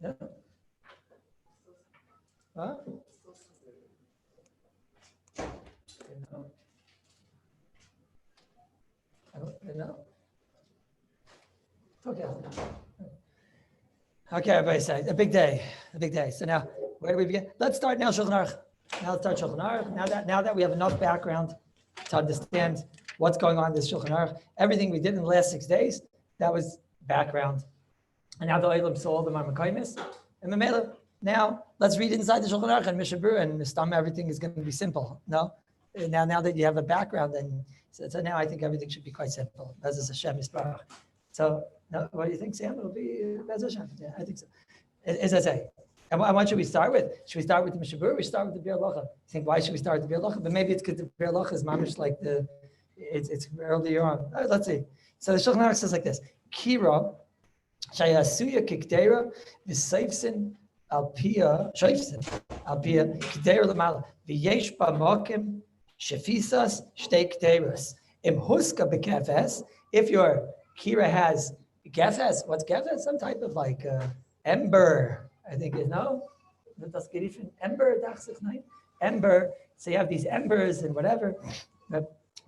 Yeah. What? I don't know. Okay. Okay, everybody say a big day, a big day. So now, where do we begin? Let's start now Shulchan Aruch. Now let's start Shulchan Aruch. Now that we have enough background to understand what's going on in this Shulchan Aruch, everything we did in the last 6 days, that was background. And now the Olam saw all the Marmakaimis. And Mamela, now let's read inside the Shulchan Aruch and Mishabur and Mistam, everything is going to be simple. No? Now that you have a background, and so now I think everything should be quite simple. Bez Hashem Yisparach. So, no, what do you think, Sam? It'll be Bez Hashem. Yeah, I think so. As I say, and what should we start with? Should we start with the Mishabur? We start with the Bir Lacha. I think why should we start with the Bir Lacha? But maybe it's because the Bir Lacha is mamish like it's earlier on. Let's see. So the Shulchan Aruch says like this: Kira shayasuya kiktera v'seifsin alpia shoifsin alpia kiktera lemala v'yesh b'makim shefisas shtei kteras im huska bekefes. If your Kira has gefes, what's gefes? Some type of like ember, I think is no. Das geriefen ember, dacht ich nein. Ember. So you have these embers and whatever.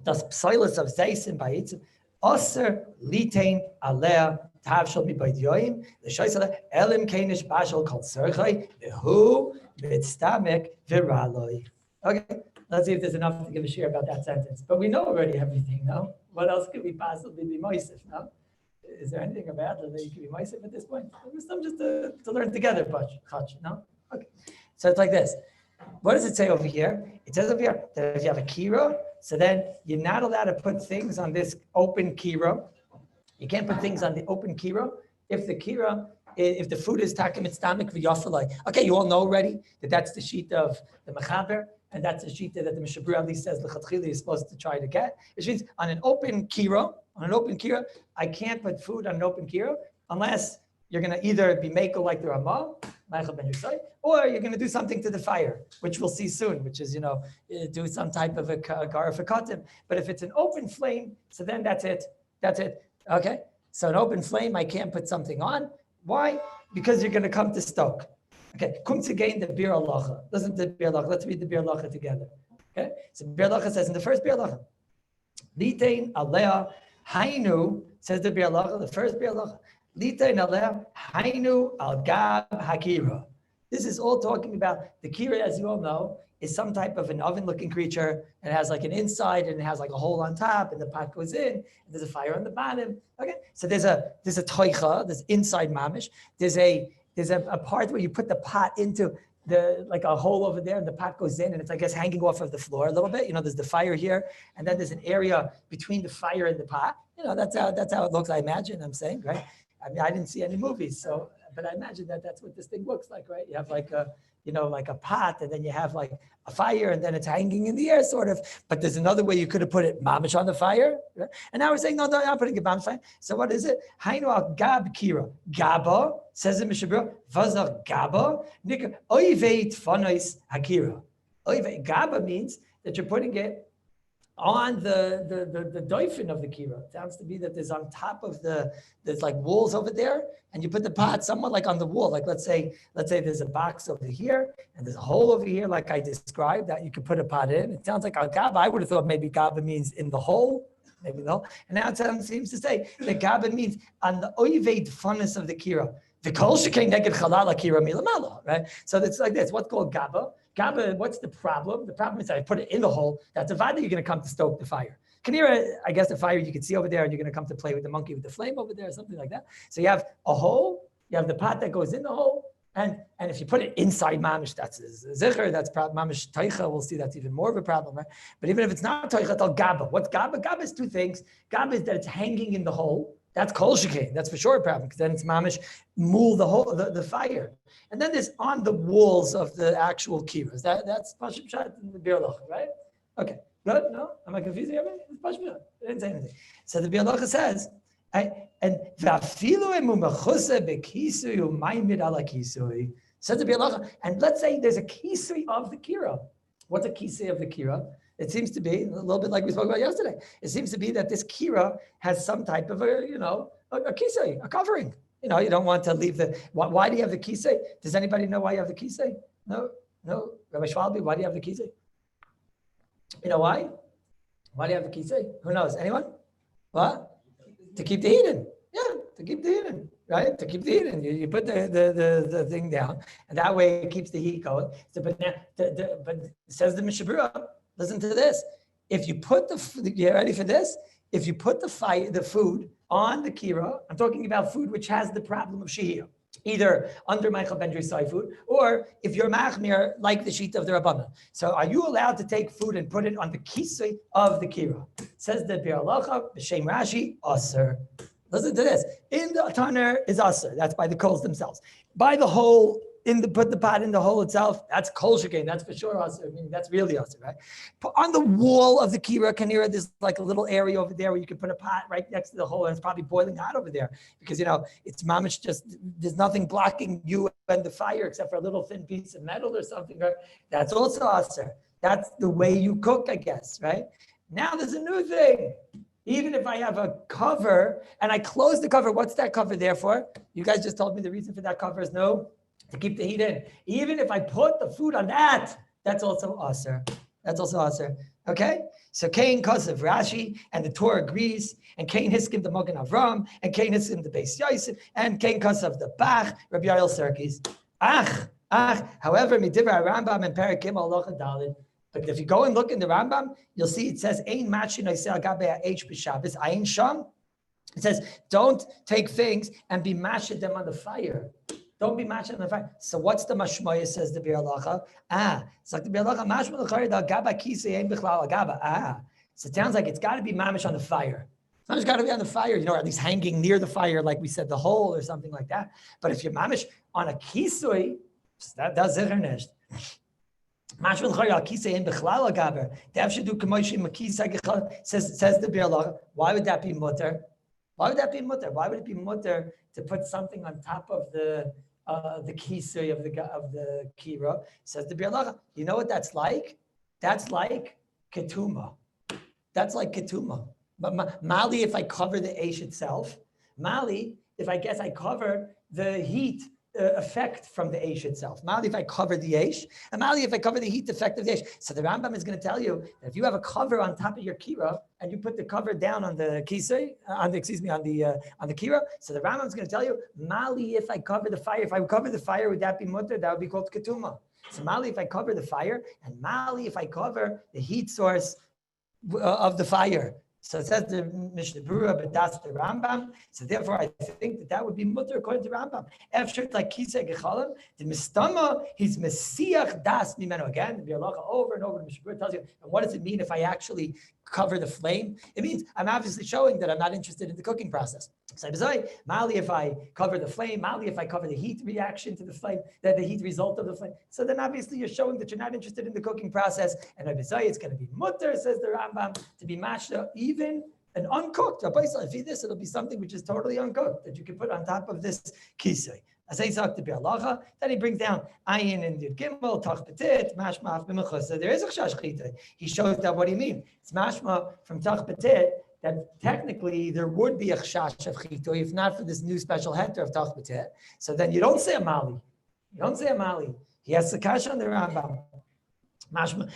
Das psilus of zeisim bayitzim. Aser litain alea tavshal mi baydyoim. The shoysala elim kainish bashal kol serchay. Who mitztamek viraloi. Okay, let's see if there's enough to give a share about that sentence. But we know already everything, no? What else could we possibly be moisef, no? Is there anything about that you could be moisef at this point? Some just to learn together, Chach, no? Okay, so it's like this. What does it say over here? It says over here that if you have a kira, so then you're not allowed to put things on this open kira. You can't put things on the open kira. If the food is takim mitztamik v'yafalai. Okay, you all know already that that's the sheet of the mechaber, and that's the sheet that the Mishabur at least says l'chatchili is supposed to try to get. Which means on an open kira, I can't put food on an open kira unless you're going to either be makel like the Ramah, or you're going to do something to the fire, which we'll see soon, which is, do some type of a garafakatim. But if it's an open flame, so then that's it. Okay? So an open flame, I can't put something on. Why? Because you're going to come to stoke. Okay, kum to gain the Bir Halacha. Listen to the Bir Halacha. Let's read the Bir Halacha together. Okay, so Bir Halacha says in the first Bir Halacha, Litain Alea Hainu, says the Bir Halacha, the first Bir Halacha, Litain Alea Hainu Al Gab Hakira. This is all talking about the kira, as you all know, is some type of an oven-looking creature, and it has like an inside, and it has like a hole on top, and the pot goes in, and there's a fire on the bottom. Okay, so there's a toicha, there's inside mamish, there's a part where you put the pot into like a hole over there, and the pot goes in, and it's, I guess, hanging off of the floor a little bit. There's the fire here, and then there's an area between the fire and the pot. That's how it looks, I imagine, I'm saying, right? I mean, I didn't see any movies, but I imagine that's what this thing looks like, right? You have like a pot, and then you have like a fire, and then it's hanging in the air, sort of. But there's another way you could have put it mamish on the fire. Right? And now we're saying, no, I'm putting it on the fire. So what is it? Hainu al gab kira. Gaba, says in Mishabur, vazar gaba, nika oiveit fanois hakira. Gaba means that you're putting it on the doifin of the kira. It sounds to be that there's on top of there's like walls over there, and you put the pot somewhat like on the wall. Like let's say there's a box over here, and there's a hole over here, like I described, that you could put a pot in. It sounds like al gaba. I would have thought maybe gaba means in the hole, maybe no. And now it seems to say that gaba means on the oived funness of the kira. The kol shekei neged chalal kira milamala, right? So it's like this. What's called gaba? Gaba, what's the problem? The problem is that I put it in the hole. That's a vada, you're going to come to stoke the fire. Kanira, I guess the fire you can see over there, and you're going to come to play with the monkey with the flame over there, or something like that. So you have a hole, you have the pot that goes in the hole, and if you put it inside mamish, that's zikr, that's mamish teicha, we'll see that's even more of a problem, right? But even if it's not teicha, it's all gaba. What's gaba? Gaba is two things. Gaba is that it's hanging in the hole. That's kol shekain. That's for sure a problem, because then it's mamish mul the whole the fire. And then there's on the walls of the actual kiras. That's pashut pshat in the Bir Halacha, right? Okay, good. No, am I confusing everything? It's pashut pshat. I didn't say anything. So the Bir Halacha says, and v'afilu emu mechuse bekisui u'maymid ala kisui. Says the Bir Halacha, and let's say there's a kisui of the kira. What's a kisui of the kira? It seems to be a little bit like we spoke about yesterday. It seems to be that this kira has some type of a kisui, a covering. You don't want to leave why do you have the kisei? Does anybody know why you have the kisei? No? Rabbi Schwalbe, why do you have the kisei? You know why? Why do you have the kisei? Who knows? Anyone? What? To keep the heat in. Yeah, to keep the heat in, right? To keep the heat in. You put the thing down, and that way it keeps the heat going. So, but says the Mishnah Berurah, listen to this. If you put you ready for this? If you put the food on the kira, I'm talking about food which has the problem of shiur, either under Michael Ben Drisai food, or if you're machmir like the sheet of the Rabbanan. So are you allowed to take food and put it on the kisei of the kira? Says the Bir Halacha, B'Shem Rashi, Aser. Listen to this. In the Tanner is Aser. That's by the coals themselves. By the hole, put the pot in the hole itself, that's kol shekain, that's for sure Aser. I mean, that's really Aser, right? On the wall of the kira, kanira, there's like a little area over there where you can put a pot right next to the hole, and it's probably boiling hot over there because, it's mamish, there's nothing blocking you and the fire except for a little thin piece of metal or something. Right? That's also Aser. That's the way you cook, I guess, right? Now there's a new thing. Even if I have a cover and I close the cover, what's that cover there for? You guys just told me the reason for that cover is to keep the heat in. Even if I put the food on that, that's also aser. That's also aser. Okay? So Cain Kosev Rashi, and the Torah agrees, and Cain Hiskim the Mogen Avram, and Cain Hiskim the Beis Yosef, and Cain Kosev the Bach, Rabbi Yael Serkis. However, Midivra Rambam and Perikim Alocha Dalid. But if you go and look in the Rambam, you'll see it says, Ein Machi Noisel Gabe H B'Shabbos, Ein Sham. It says, don't take things and be mashed them on the fire. Don't be mashed on the fire. So what's the mashmoya, says the Bir Halacha? It's like the Bir Halacha, mashma l'chari da gaba kisei ein bichlal gaba. So it sounds like it's got to be mamish on the fire. It's not just got to be on the fire, or at least hanging near the fire, like we said, the hole or something like that. But if you're mamish on a kisui, that does it nicht. Says the Bir Halacha. Why would that be mutter? Why would that be mutter? Why would it be mutter to put something on top of the kisui of the kira? Says the Bir Halacha. You know what that's like? That's like ketuma. That's like ketuma. But mali, if I cover the eish itself, mali, if I cover the heat effect from the eish itself. Mali if I cover the eish, and mali if I cover the heat effect of the eish. So the Rambam is going to tell you that if you have a cover on top of your kira and you put the cover down on the kisei, on the kira. So the Rambam is going to tell you, mali if I cover the fire. If I cover the fire, would that be mutter? That would be called ketuma. So mali if I cover the fire, and mali if I cover the heat source of the fire. So it says the Mishnah Berurah, but that's the Rambam. So therefore, I think that would be mutter according to Rambam. After like kisei gechalim, the mistama, he's mesiach das mimeno. Again, the Bir Halacha over and over. The Mishnah Berurah tells you, and what does it mean if I actually cover the flame? It means I'm obviously showing that I'm not interested in the cooking process. So mali if I cover the flame, mali if I cover the heat reaction to the flame, the heat result of the flame. So then obviously you're showing that you're not interested in the cooking process. And it's going to be mutter, says the Rambam, to be mashed even and uncooked. If you eat this, it'll be something which is totally uncooked that you can put on top of this kisei. As I talked to Bir Halacha, then he brings down ayin and yud gimel, tach petit, mashma b'mechusa. There is a chash chita. He shows that what do you mean? It's mashma from tach petit that technically there would be a chash of chita if not for this new special heter of tach petit. So then you don't say a mali. You don't say a mali. He has the kash on the Rambam. Mashma.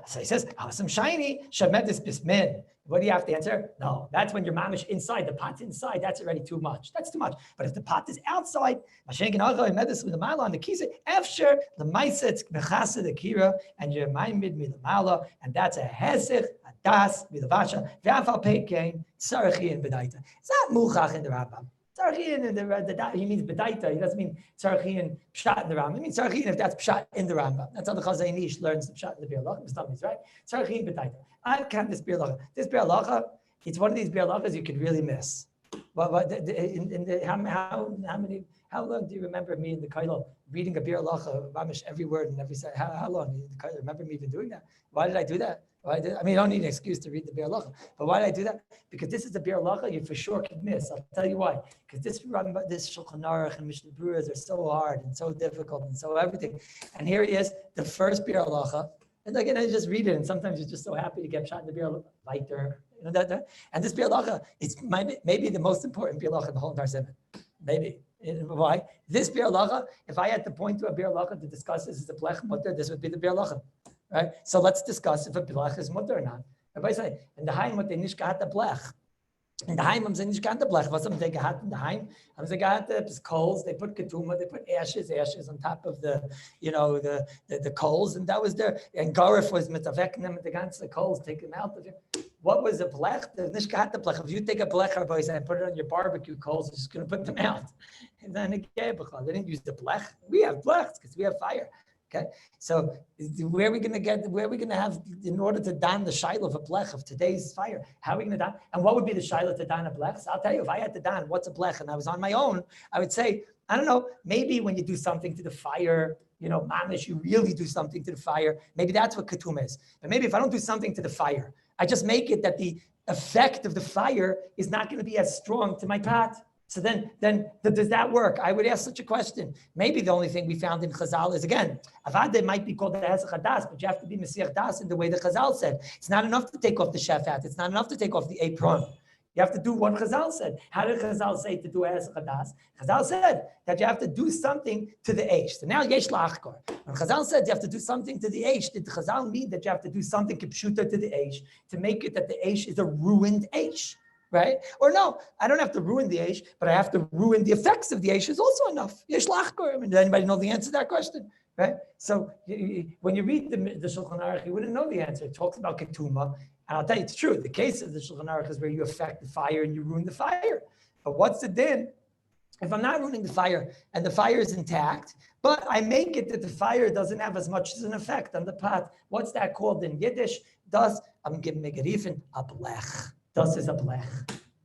So he says, some shiny shametis bismin. What do you have to answer? No, that's when you're mamish inside. The pot's inside. That's already too much. That's too much. But if the pot is outside, on the kisa, after the maisetz mechasa the kira, and you're maimid milamala, and that's a hesich, a das milavasha, v'afal pekein tzarachi and bedaita. It's not muchach in the Rambam. Tzarachin in the he means bedaita. He doesn't mean tzarachin pshat in the Rambam. He means tzarachin if that's pshat in the Rambam. That's how the Chazon Ish learns the pshat in the Bir Halacha. Right? Tzarachin bedaita. I can't this Bir Halacha. This Bir Halacha, it's one of these Bir Halachas you could really miss. How long do you remember me in the Kallus reading a Bir Halacha, Mamish, every word and every side? How long? Do you remember me even doing that? Why did I do that? You don't need an excuse to read the Bir Halacha. But why did I do that? Because this is the Bir Halacha you for sure can miss. I'll tell you why. Because this Shulchan Aruch and Mishnah Berurah are so hard and so difficult and so everything. And here he is, the first Bir Halacha. And again, I just read it, and sometimes you're just so happy to get shot in the Bir Halacha, lighter, that. And this Bir Halacha, it's maybe the most important Bir Halacha in the whole entire Simon. Maybe. Why? This bir halacha, if I had to point to a bir halacha to discuss this as a blech mutter, this would be the bir halacha, right? So let's discuss if a blech is mutter or not. Rabbi say, in the Heim what they nicht gehat the blech. In the Heim haben sie nicht gehat the blech. Was haben they gehat in the Heim? Haben sie gehat the coals, they put ketuma, they put ashes on top of the, the coals, and that was there. And Garif was mitavek them the ganze coals, take them out of it. What was a blech? The nicht gehat the blech. If you take a blech, Rabbi say, and put it on your barbecue coals, it's just going to put them out. And then they didn't use the blech. We have blechs because we have fire. Okay, so where are we going to have, in order to don the shiloh of a blech of today's fire? How are we going to don? And what would be the shiloh to don a blech? So I'll tell you, if I had to don what's a blech and I was on my own, I would say, I don't know, maybe when you do something to the fire, mamish, you really do something to the fire. Maybe that's what ketum is. But maybe if I don't do something to the fire, I just make it that the effect of the fire is not going to be as strong to my pot. So then does that work? I would ask such a question. Maybe the only thing we found in Chazal is, again, avada might be called the hezach hadas, but you have to be mesiach das in the way the Chazal said. It's not enough to take off the chef hat. It's not enough to take off the apron. You have to do what Chazal said. How did Chazal say to do a hezach hadas? Chazal said that you have to do something to the eish. So now yesh la'achkor. When Chazal said you have to do something to the eish, did Chazal mean that you have to do something kipshuta to the eish to make it that the eish is a ruined eish? Right? Or no, I don't have to ruin the Aish, but I have to ruin the effects of the Aish is also enough. Yesh lachkor. I mean, does anybody know the answer to that question? Right? So when you read the Shulchan Aruch, you wouldn't know the answer. It talks about ketuma. And I'll tell you, it's true. The case of the Shulchan Aruch is where you affect the fire and you ruin the fire. But what's the din? If I'm not ruining the fire and the fire is intact, but I make it that the fire doesn't have as much as an effect on the pot, what's that called in Yiddish? I'm giving megarifin a blech. Das is a blech.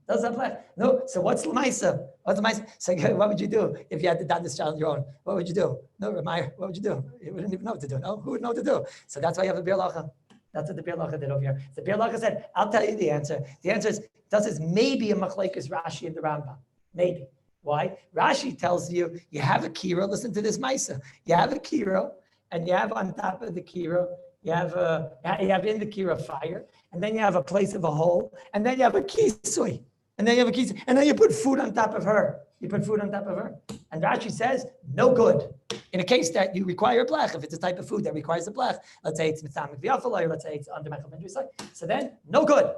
Das is a blech. No, so what's l'maisa? What's l'maisa? So what would you do if you had to don this child on your own? What would you do? No, Ramai, what would you do? You wouldn't even know what to do. No, who would know what to do? So that's why you have a bir halacha. That's what the bir halacha did over here. The bir halacha said, I'll tell you the answer. The answer is, das is maybe a machlekes Rashi and the Rambam. Maybe. Why? Rashi tells you, you have a kiro, listen to this maisa. You have a kiro, and you have on top of the kiro, you have in the kira fire, and then you have a place of a hole, and then you have a kisui, and then you put food on top of her. You put food on top of her. And Rashi says, no good. In a case that you require a blech, if it's a type of food that requires a blech, let's say it's mitzamik v'yafal, or let's say it's under mechel ben, so then no good.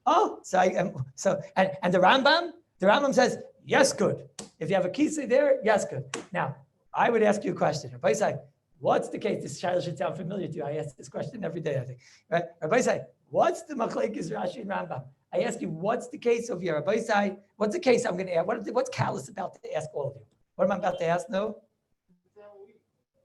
Oh, and the Rambam says, yes, good. If you have a kisui there, yes, good. Now, I would ask you a question. Rabbi say, what's the case? This child should sound familiar to you. I ask this question every day, I think. Right? Rabbi say, what's the machlekes Rashi and Rambam? I ask you, what's the case over here? Rabbi say, what's the case I'm going to ask? What's Kallus about to ask all of you? What am I about to ask? No?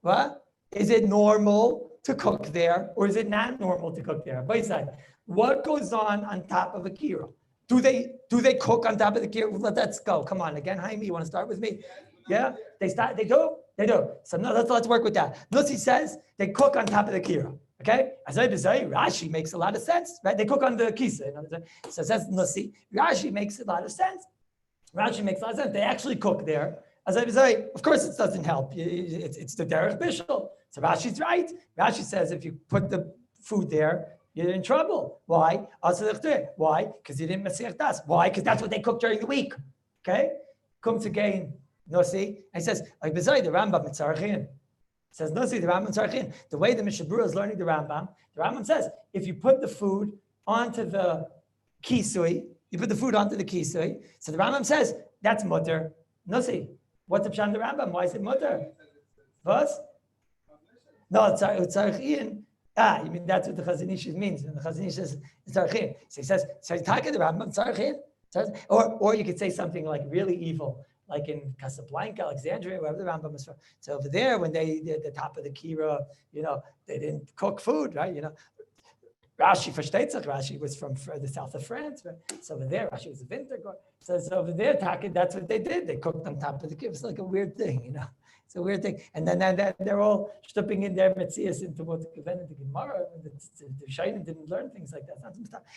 What? Is it normal to cook there, or is it not normal to cook there? Rabbi say, what goes on top of a kiro? Do they cook on top of the kiro? Let's go. Come on, again, Jaime, you want to start with me? Yeah? They do? They do. So no, let's work with that. Nussi says they cook on top of the kira. Okay? As I say, Rashi makes a lot of sense, right? They cook on the kisa. So it says Nussi. Rashi makes a lot of sense. They actually cook there. As I say, of course it doesn't help. It's the derech bishul. So Rashi's right. Rashi says if you put the food there, you're in trouble. Why? Why? Because you didn't mesiach das. Why? Because that's what they cook during the week. Okay? Comes again. Nosi, and he says, like the Rambam mitzarachin. Says Nosi, the Rambam mitzarachin. The way the Mishabura is learning the Rambam says, if you put the food onto the kisui, so the Rambam says, that's mutter. Nosi, what's the pshat in the Rambam? Why is it mutter? Was? No, tzarachin. You mean that's what the Chazanish means. And the Chazanish says, tzarachin. So he says, so you talk to the Rambam, tzarachin. Or you could say something like really evil. Like in Casablanca, Alexandria, wherever the Rambam is from. So over there, when they did the top of the kira, they didn't cook food, right? Rashi Rashi was from the south of France, right? So over there, Rashi was a winter god. So over there, that's what they did. They cooked on top of the kira. It's like a weird thing, It's a weird thing. And then they're all stupping in their metzias into what the Gemara, the Shainim didn't learn things like that.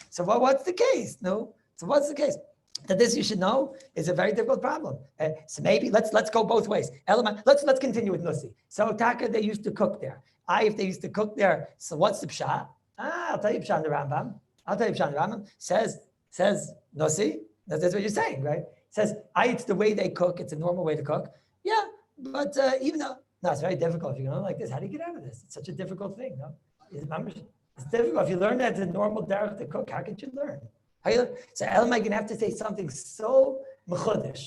So what's the case? No. So what's the case? That this you should know is a very difficult problem. So maybe let's go both ways. Let's continue with Nussi. So Taka, they used to cook there. If they used to cook there, so what's the pshat? I'll tell you pshat in the Rambam. Says Nussi. That's what you're saying, right? says, it's the way they cook. It's a normal way to cook. Yeah, but even though, no, it's very difficult. If you're going to like this, how do you get out of this? It's such a difficult thing, no? It's difficult. If you learn that it's a normal derech to cook, how could you learn? So Elamai going to have to say something so mechudesh.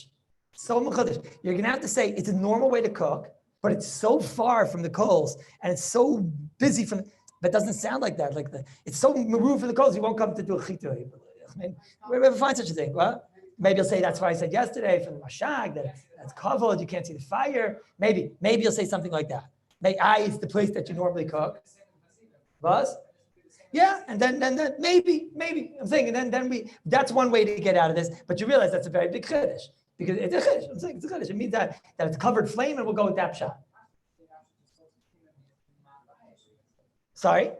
So mechudesh. You're going to have to say it's a normal way to cook, but it's so far from the coals and it's so busy from, but it doesn't sound like that. It's so removed from the coals, you won't come to do a chitui. I mean, where we ever find such a thing? Well, maybe you'll say that's why I said yesterday from the mashag that that's covered, you can't see the fire. Maybe you'll say something like that. It's the place that you normally cook. Was? Yeah, and then maybe I'm saying, and then that's one way to get out of this. But you realize that's a very big chiddush because it's a chiddush. I'm saying it's a chiddush. It means that it's covered flame, and we'll go with that shot. Sorry.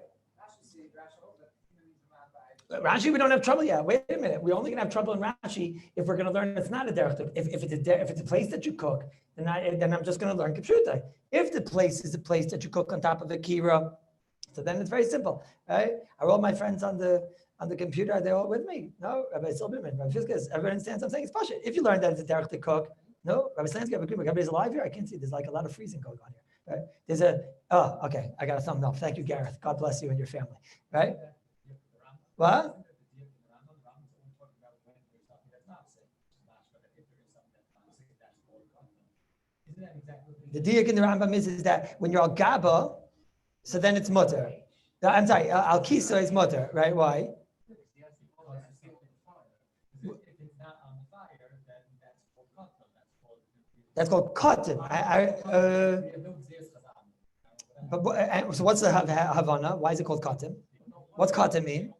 Rashi, we don't have trouble yet. Wait a minute. We're only going to have trouble in Rashi if we're going to learn it's not a derech. If it's a place that you cook, then I'm just going to learn kipshutai. If the place is a place that you cook on top of a kira, so then it's very simple, right? Are all my friends on the computer? Are they all with me? No, Rabbi Silberman, Rabbi Fiskas, everyone understands I'm saying it's pasha. If you learn that it's a derech to cook, no, Rabbi Slansky, Rabbi Greenberg, everybody's alive here. I can't see. There's like a lot of freezing going on here, right? Okay. I got a thumbs up. Thank you, Gareth. God bless you and your family, right? What? The diak in the Rambam is that when you're al gaba, so then it's mutter. I'm sorry, al kisa is mutter, right? Why? That's called cotton. So what's the Havana? Why is it called cotton? What's cotton mean?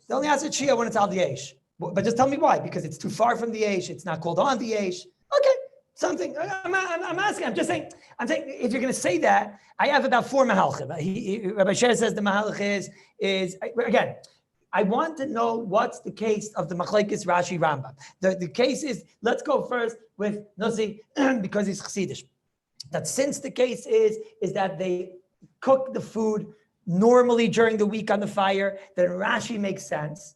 They only ask it Shia when it's al the Eish. But just tell me why. Because it's too far from the Eish. It's not called on the Eish. Okay, something. I'm asking. I'm saying, if you're going to say that, I have about 4 mahalchim. Rabbi Sher says the mahalch is again, I want to know what's the case of the machlekes Rashi Rambam. The case is, let's go first with Nossi, because he's Chassidish. That since the case is that they cook the food normally during the week on the fire, then Rashi makes sense.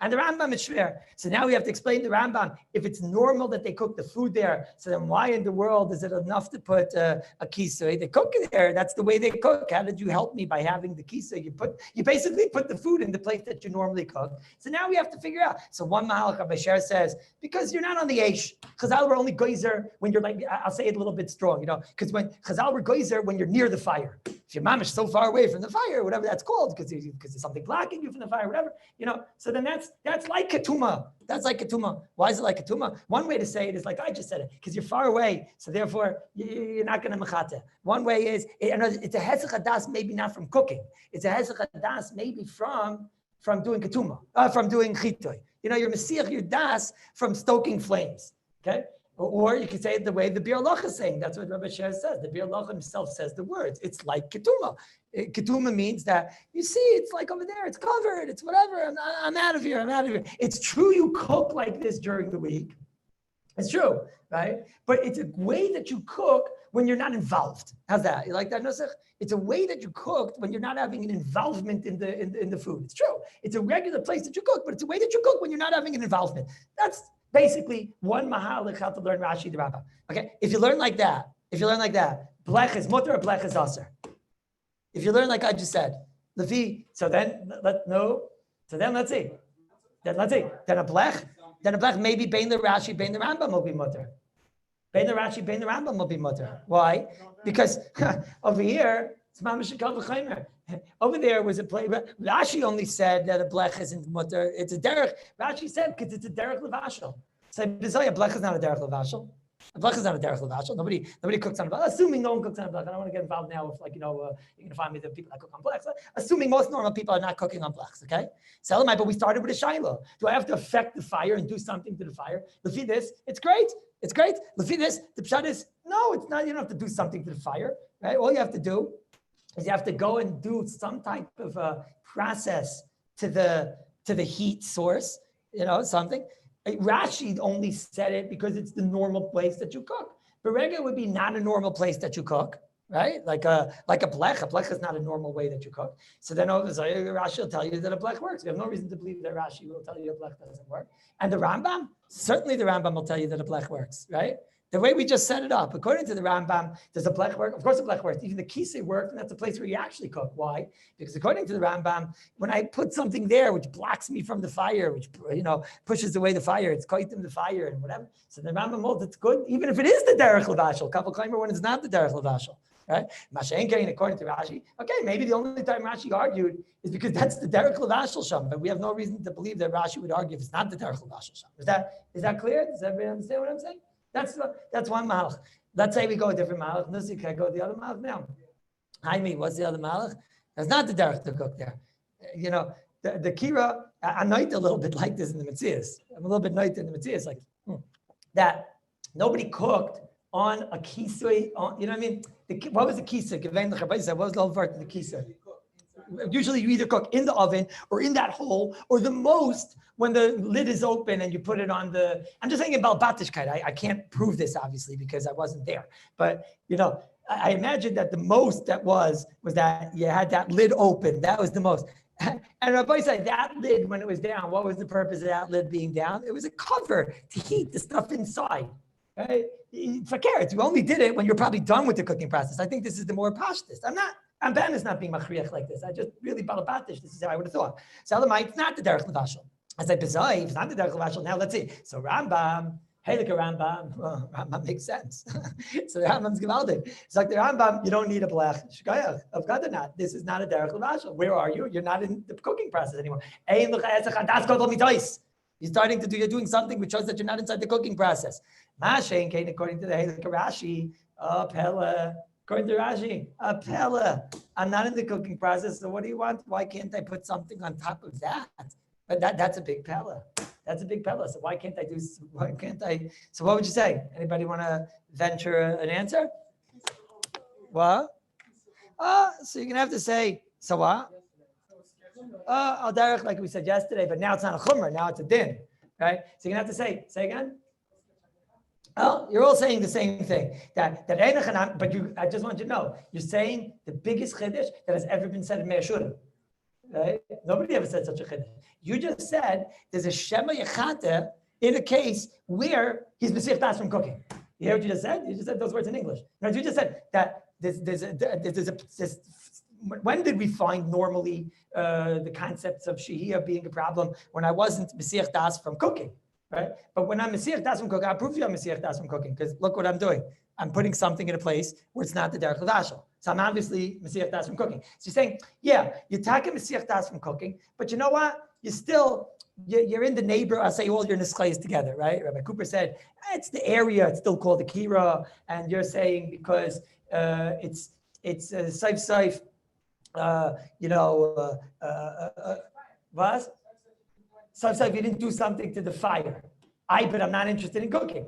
And the Rambam is Shiur. So now we have to explain to the Rambam, if it's normal that they cook the food there, so then why in the world is it enough to put a kisui? They cook it there. That's the way they cook. How did you help me by having the kisui? You basically put the food in the place that you normally cook. So now we have to figure out. So one Mahalach Rabbi Sher says, because you're not on the Eish. Chazal were only geyser when you're like, I'll say it a little bit strong, because when Chazal were geyser when you're near the fire. If your mom is so far away from the fire, whatever that's called, because there's something blocking you from the fire, whatever, so then that's like ketuma. That's like ketuma. Why is it like ketuma? One way to say it is like I just said it, because you're far away, so therefore you're not going to mechate. One way is, it's a hezech hadas, maybe not from cooking. It's a hezech hadas maybe from doing ketuma, from doing chitoy. You're mesiach your das from stoking flames, okay? Or you could say it the way the Bir Loch is saying. That's what Rabbi Sher says. The Bir Loch himself says the words. It's like ketuma. Ketuma means that, you see, it's like over there. It's covered. It's whatever. I'm out of here. It's true you cook like this during the week. It's true, right? But it's a way that you cook when you're not involved. How's that? You like that, Nosach? It's a way that you cooked when you're not having an involvement in the food. It's true. It's a regular place that you cook, but it's a way that you cook when you're not having an involvement. That's basically one mahalach how to learn Rashi the Rambam. Okay, if you learn like that, blech is mutter or blech is aser. If you learn like I just said, lefi. So then let's see. Then a blech maybe bein the Rashi, bein the Rambam will be mutter. Bein the Rashi, bein the Rambam will be mutter. Why? Because over here it's mamash kal v'chaymer. Over there was a place. Rashi only said that a blech isn't mutter. It's a derech. Rashi said because it's a derech levashel. So a blech is not a derech levashel. A blech is not a derech levashel. Nobody cooks on a blech. Assuming no one cooks on a blech. I don't want to get involved now with you're gonna find me the people that cook on blechs. Assuming most normal people are not cooking on blechs. Okay. So but we started with a shiloh. Do I have to affect the fire and do something to the fire? Lefi this, it's great. Lefi this, the pshat is no, it's not. You don't have to do something to the fire. Right. All you have to do is you have to go and do some type of a process to the heat source, something. Rashi only said it because it's the normal place that you cook. Berega would be not a normal place that you cook, right? Like a blech. A blech is not a normal way that you cook. So then Rashi will tell you that a blech works. We have no reason to believe that Rashi will tell you a blech doesn't work. And the Rambam, certainly the Rambam will tell you that a blech works, right? The way we just set it up, according to the Rambam, does a blech work? Of course a blech works. Even the kisei works, and that's a place where you actually cook. Why? Because according to the Rambam, when I put something there which blocks me from the fire, which pushes away the fire, it's koitim the fire and whatever. So the Rambam holds it's good, even if it is the derech levashel. Couple claimer when it's not the derech levashel. Right? Mashenkein, according to Rashi, okay, maybe the only time Rashi argued is because that's the derech levashel sham, but we have no reason to believe that Rashi would argue if it's not the derech levashel sham. Is that clear? Does everybody understand what I'm saying? That's one malach. Let's say we go a different malach. Nusi, can I go the other malach now? Haimi, what's the other malach? That's not the derech to cook there. The kira, I'm not a little bit like this in the Metzias. I'm a little bit night in the Metzias, like that nobody cooked on a kisei, you know what I mean? What was the kisei? What was the whole part of the kisei? Usually you either cook in the oven or in that hole, or the most when the lid is open and you put it on the, I'm just saying about Batishkeit. I can't prove this obviously because I wasn't there. But I imagine that the most that was that you had that lid open. That was the most. And Rabbi said that lid, when it was down, what was the purpose of that lid being down? It was a cover to heat the stuff inside. Right? For carrots, you only did it when you're probably done with the cooking process. I think this is the more pashtus. I'm bad as not being machriach like this. I just really balabatish. This is how I would have thought. So Elamai, it's not the derech levashel. I said, Bezai, it's not the derech levashel. Now let's see. So Rambam, hey, look at Rambam. Oh, Rambam makes sense. So Rambam's gewaldig. It's like the Rambam, you don't need a blech. Shkayach, of God or not. This is not a derech levashel. Where are you? You're not in the cooking process anymore. You're starting to you're doing something which shows that you're not inside the cooking process. Mashen came according to the Halakha Rashi, Pella. According to Rashi, Pella. I'm not in the cooking process, so what do you want? Why can't I put something on top of that? But that's a big Pella. That's a big Pella. So why can't I? So what would you say? Anybody want to venture an answer? What? So you're going to have to say, so what? Al derech, like we said yesterday, but now it's not a chumrah, now it's a din, right? So you're gonna have to say again. Oh, you're all saying the same thing. That but I just want you to know, you're saying the biggest chiddush that has ever been said in Meir Shurim, right? Nobody ever said such a chiddush. You just said there's a shema yechata in a case where he's b'sich das from cooking. You hear what you just said? You just said those words in English. No, you just said that when did we find normally the concepts of shehiyah being a problem? When I wasn't Mesiach Das from cooking, right? But when I'm Mesiach Das from cooking, I prove you I'm Mesiach Das from cooking because look what I'm doing. I'm putting something in a place where it's not the derech levashel. So I'm obviously Mesiach Das from cooking. So you're saying, yeah, you're talking Mesiach Das from cooking, but you know what? You're in the neighbor. I'll say all your nischayis together, right? Rabbi Cooper said, it's the area. It's still called the kira. And you're saying because it's saif. What? Sometimes you didn't do something to the fire. But I'm not interested in cooking,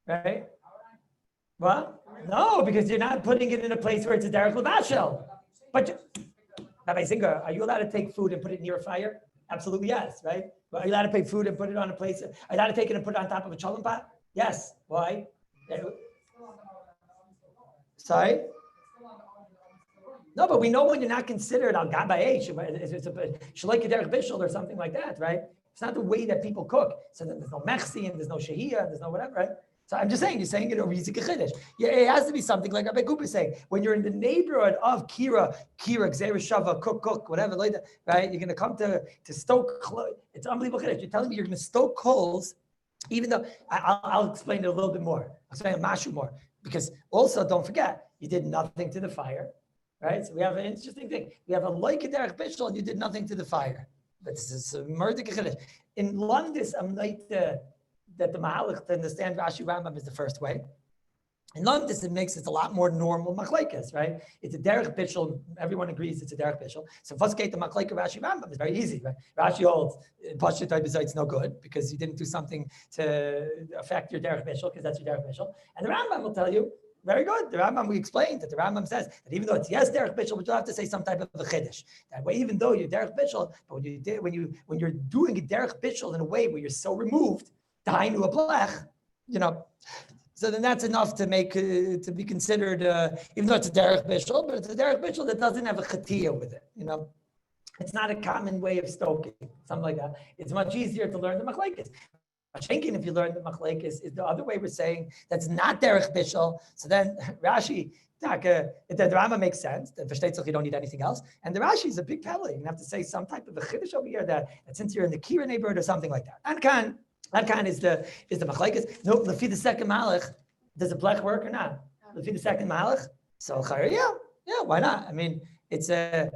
right? What? No, because you're not putting it in a place where it's a derech levashel. But Rabbi Zinger, are you allowed to take food and put it near a fire? Absolutely yes, right? Are you allowed to take food and put it on a place? Are you allowed to take it and put it on top of a cholent pot? Yes. Why? Sorry? No, but we know when you're not considered al gabayeh, it's a shleik derech bishul or something like that, right? It's not the way that people cook. So then there's no mechsi and there's no shehiyah, there's no whatever, right? So I'm just saying, you're saying it over Yizik Chiddush. Yeah, it has to be something like Rabbi Cooper is saying. When you're in the neighborhood of Kira, Gzeira Shava, cook, whatever, like that, right? You're going to come to stoke. It's unbelievable Chiddush. You're telling me you're going to stoke coals, even though I'll explain it a little bit more. I'll explain it mashu more. Because also, don't forget, you did nothing to the fire, right? So we have an interesting thing. We have a loik derech bishul, and you did nothing to the fire. But this is a murder Chiddush. In London, I'm like that the Mahalach to understand Rashi Rambam is the first way. In London, it makes it a lot more normal machlekes, right? It's a derech bishul. Everyone agrees it's a derech bishul. So Vaskate the machlekes Rashi Rambam is very easy, right? Rashi holds Pashut it's no good because you didn't do something to affect your derech bishul because that's your derech bishul. And the Rambam will tell you, very good. The Rambam, we explained that the Rambam says that even though it's yes derech bishul, but you'll have to say some type of a chiddush. That way, even though you're derech bishul, but when you're doing a derech bishul in a way where you're so removed, dainu a blech, So then that's enough to make to be considered, even though it's a derech bishul, but it's a derech bishul that doesn't have a chatiyah with it. It's not a common way of stoking, something like that. It's much easier to learn the machlekes. Thinking if you learn the machlekes is the other way we're saying that's not derech bishul. So then Rashi, the drama makes sense. The versteht you don't need anything else. And the Rashi is a big pebble. You have to say some type of a chiddush over here that since you're in the Kira neighborhood or something like that. That kind is the machlekes. No, lefi the second malach, does the blech work or not? Lefi the second malach, so yeah, why not? I mean, it's a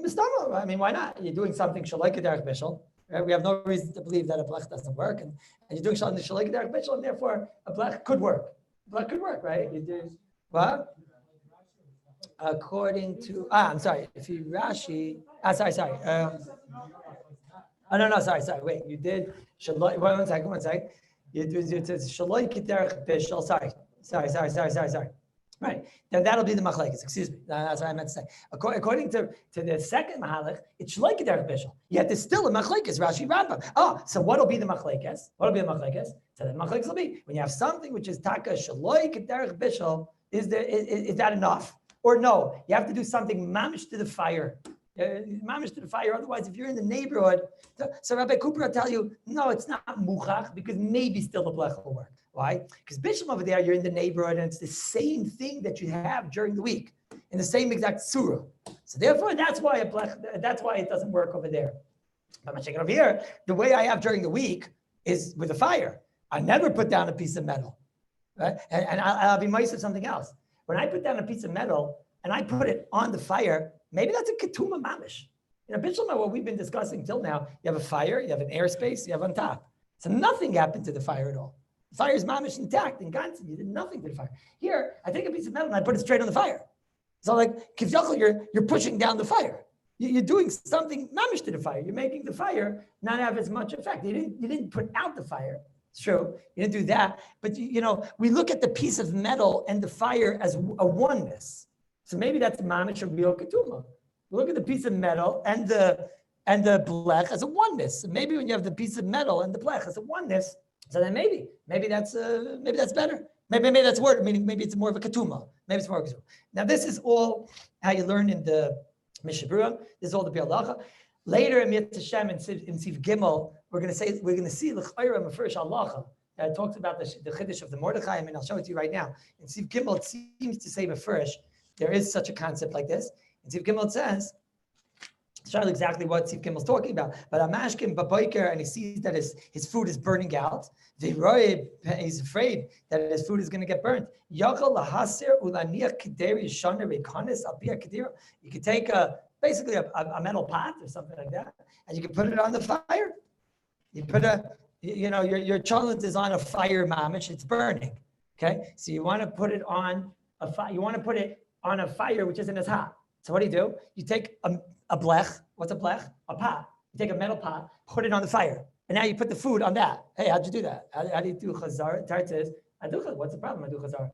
mistama. I mean, why not? You're doing something shalaika derech bishul. Right? We have no reason to believe that a blech doesn't work, and you're doing something shalaika derech bishul, and therefore a blech could work. Blech could work, right? You do what? According to I'm sorry. If you Rashi, sorry. No, sorry. Wait, you did shaloi. One second. You did shaloi k'derech bishul. Sorry. Right. Then that'll be the machlekes. Excuse me. That's what I meant to say. According to the second mahalach, it's shaloi k'derech bishul. Yet there's still a machlekes. Rashi Rabbi. So what'll be the machlekes? So the machlekes will be when you have something which is taka shaloi k'derech bishul. Is that enough? Or no, you have to do something mamish to the fire. Otherwise, if you're in the neighborhood, so Rabbi Cooper will tell you, no, it's not muchach, because maybe still the blech will work. Why? Because Bishlam over there, you're in the neighborhood, and it's the same thing that you have during the week, in the same exact surah. So therefore, that's why it doesn't work over there. But I'm checking over here, the way I have during the week is with a fire. I never put down a piece of metal, right? And I'll be mice of something else. When I put down a piece of metal and I put it on the fire, maybe that's a ketuma mamish. Bishlam, what we've been discussing till now, you have a fire, you have an airspace, you have on top. So nothing happened to the fire at all. The fire is mamish intact and ganzen. You did nothing to the fire. Here, I take a piece of metal and I put it straight on the fire. So like, kivyochel, you're pushing down the fire. You're doing something mamish to the fire. You're making the fire not have as much effect. You didn't put out the fire. It's true. You didn't do that. But we look at the piece of metal and the fire as a oneness. So maybe that's mamish or real ketuma. Look at the piece of metal and the blech as a oneness. So maybe when you have the piece of metal and the blech as a oneness, so then maybe that's better. Maybe that's word. Meaning maybe it's more of a ketuma. Maybe it's more of a ketuma. Now this is all how you learn in the Mishabura. This is all the Bialacha. Later in Mitzvah Shem in Siv Gimel, we're going to see l'chayra mefurish halacha that talks about the chiddush of the Mordechai. I mean, I'll show it to you right now. In Siv Gimel, it seems to say mefurish. There is such a concept like this. In Siv Gimel, it says, it's not exactly what Siv Gimel is talking about, but Amashkim Baboiker, and he sees that his food is burning out. He's afraid that his food is going to get burnt. You could take basically a metal pot or something like that, and you can put it on the fire. You put your cholent is on a fire mamish, it's burning. Okay, so you want to put it on a fire. You want to put it on a fire which isn't as hot. So what do? You take a blech. What's a blech? A pot. You take a metal pot, put it on the fire, and now you put the food on that. Hey, how'd you do that? How do you do chazar? Tart says, what's the problem? I do chazar.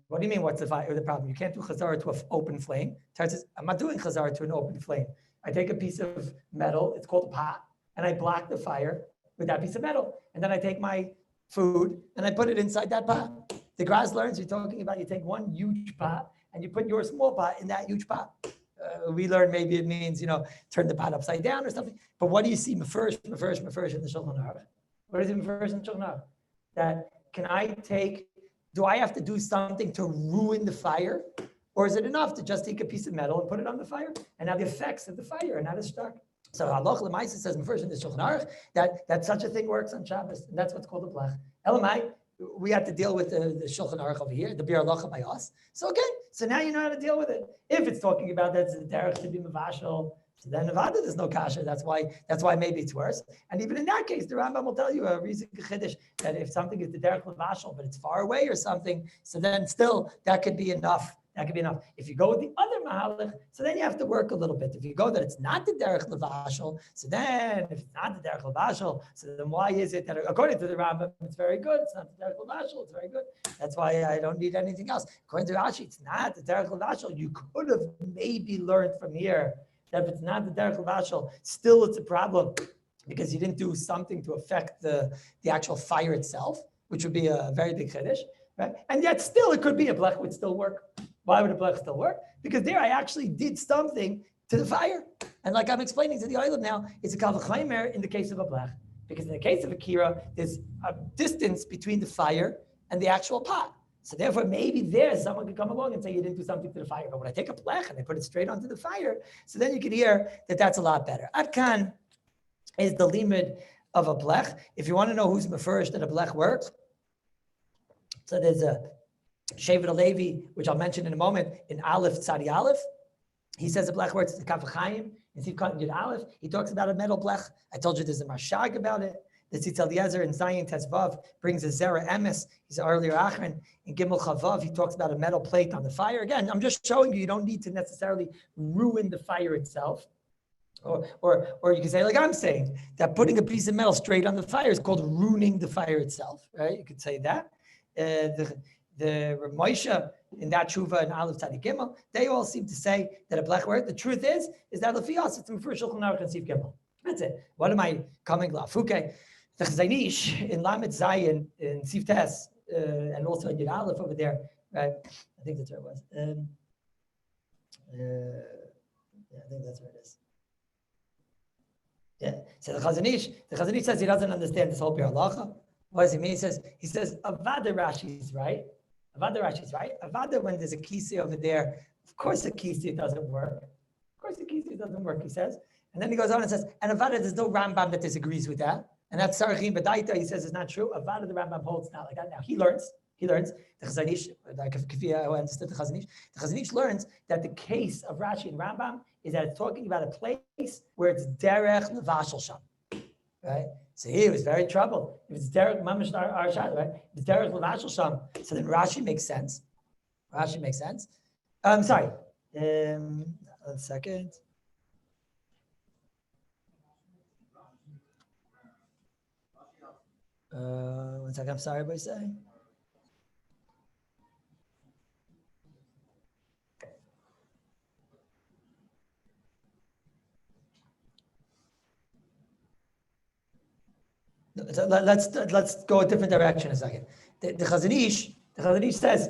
What do you mean? What's the problem? You can't do chazar to an open flame. Tart says, I'm not doing chazar to an open flame. I take a piece of metal. It's called a pot, and I block the fire with that piece of metal, and then I take my food and I put it inside that pot. The Graz learns you're talking about. You take one huge pot and you put your small pot in that huge pot. We learn maybe it means, turn the pot upside down or something. But what do you see mefurish in the Shulchan Aruch? What is it mefurish in the Shulchan Aruch? That do I have to do something to ruin the fire? Or is it enough to just take a piece of metal and put it on the fire? And now the effects of the fire are not as stark. So Halach L'Maisa says mefurish in the Shulchan Aruch that such a thing works on Shabbos. And that's what's called a blech. Elamai, we have to deal with the Shulchan Aruch over here, the Bir Halacha by us. So okay, so now you know how to deal with it. If it's talking about that the derech should be mavashal, so then Nevada there's no kasha. That's why maybe it's worse. And even in that case, the Rambam will tell you a reason chiddush that if something is the derech mavashal, but it's far away or something, so then still that could be enough. That could be enough. If you go with the other mahalach, so then you have to work a little bit. If you go that it's not the derech levashal, so then if it's not the derech levashal, so then why is it that according to the Rambam it's very good? It's not the derech levashal. It's very good. That's why I don't need anything else. According to Rashi, it's not the derech levashal. You could have maybe learned from here that if it's not the derech levashal, still it's a problem because you didn't do something to affect the actual fire itself, which would be a very big chiddush. right? And yet still it could be a blech would still work. Why would a blech still work? Because there I actually did something to the fire. And like I'm explaining to the oilam now, it's a kavachaymer in the case of a blech. Because in the case of a kira, there's a distance between the fire and the actual pot. So therefore, maybe there someone could come along and say you didn't do something to the fire. But when I take a blech and I put it straight onto the fire, so then you can hear that that's a lot better. Adkan is the limit of a blech. If you want to know who's mefurish that a blech works, so there's a Shevet Alevi, which I'll mention in a moment, in Aleph Tzadi Aleph. He says a blech works the Kaf Chaim, and Siv Katan Yud Aleph. He talks about a metal blech. I told you there's a Mashag about it. The Tzitz Eliezer in Zayin Tezvav brings a Zera Emes. He's an earlier Achron. In Gimel Chavav, he talks about a metal plate on the fire. Again, I'm just showing you don't need to necessarily ruin the fire itself. Or you can say, like I'm saying, that putting a piece of metal straight on the fire is called ruining the fire itself, right? You could say that. The Rav Moshe in that tshuva and Aleph Tzadi Gimel, they all seem to say that a blech word. The truth is that Lefias it's Mefurish Shulchan Aruch and Sif Gimel. That's it. What am I coming lafuke? The Chazanish in Lamed Zayin in Sif Tes and also in Yud Aleph over there, right? I think that's where it was. Yeah, I think that's where it is. Yeah. So the Chazanish says he doesn't understand this whole Halacha. What does he mean? He says Avada Rashi is right. Avada, when there's a kisi over there, of course the kisi doesn't work. He says. And then he goes on and says, and Avada, there's no Rambam that disagrees with that. And that's Sarachim B'daita, he says it's not true. Avada, the Rambam holds not like that. Now he learns, the Chazanish, like Kafia who understood the Chazanish learns that the case of Rashi and Rambam is that it's talking about a place where it's derech levashel sham, right? So he was very troubled. If it's derech mamash arshad, right? If it's derech levashel sham, so then Rashi makes sense. Sorry. 1 second. One second. I'm sorry, what say? So let's go a different direction a second. The Chazanish says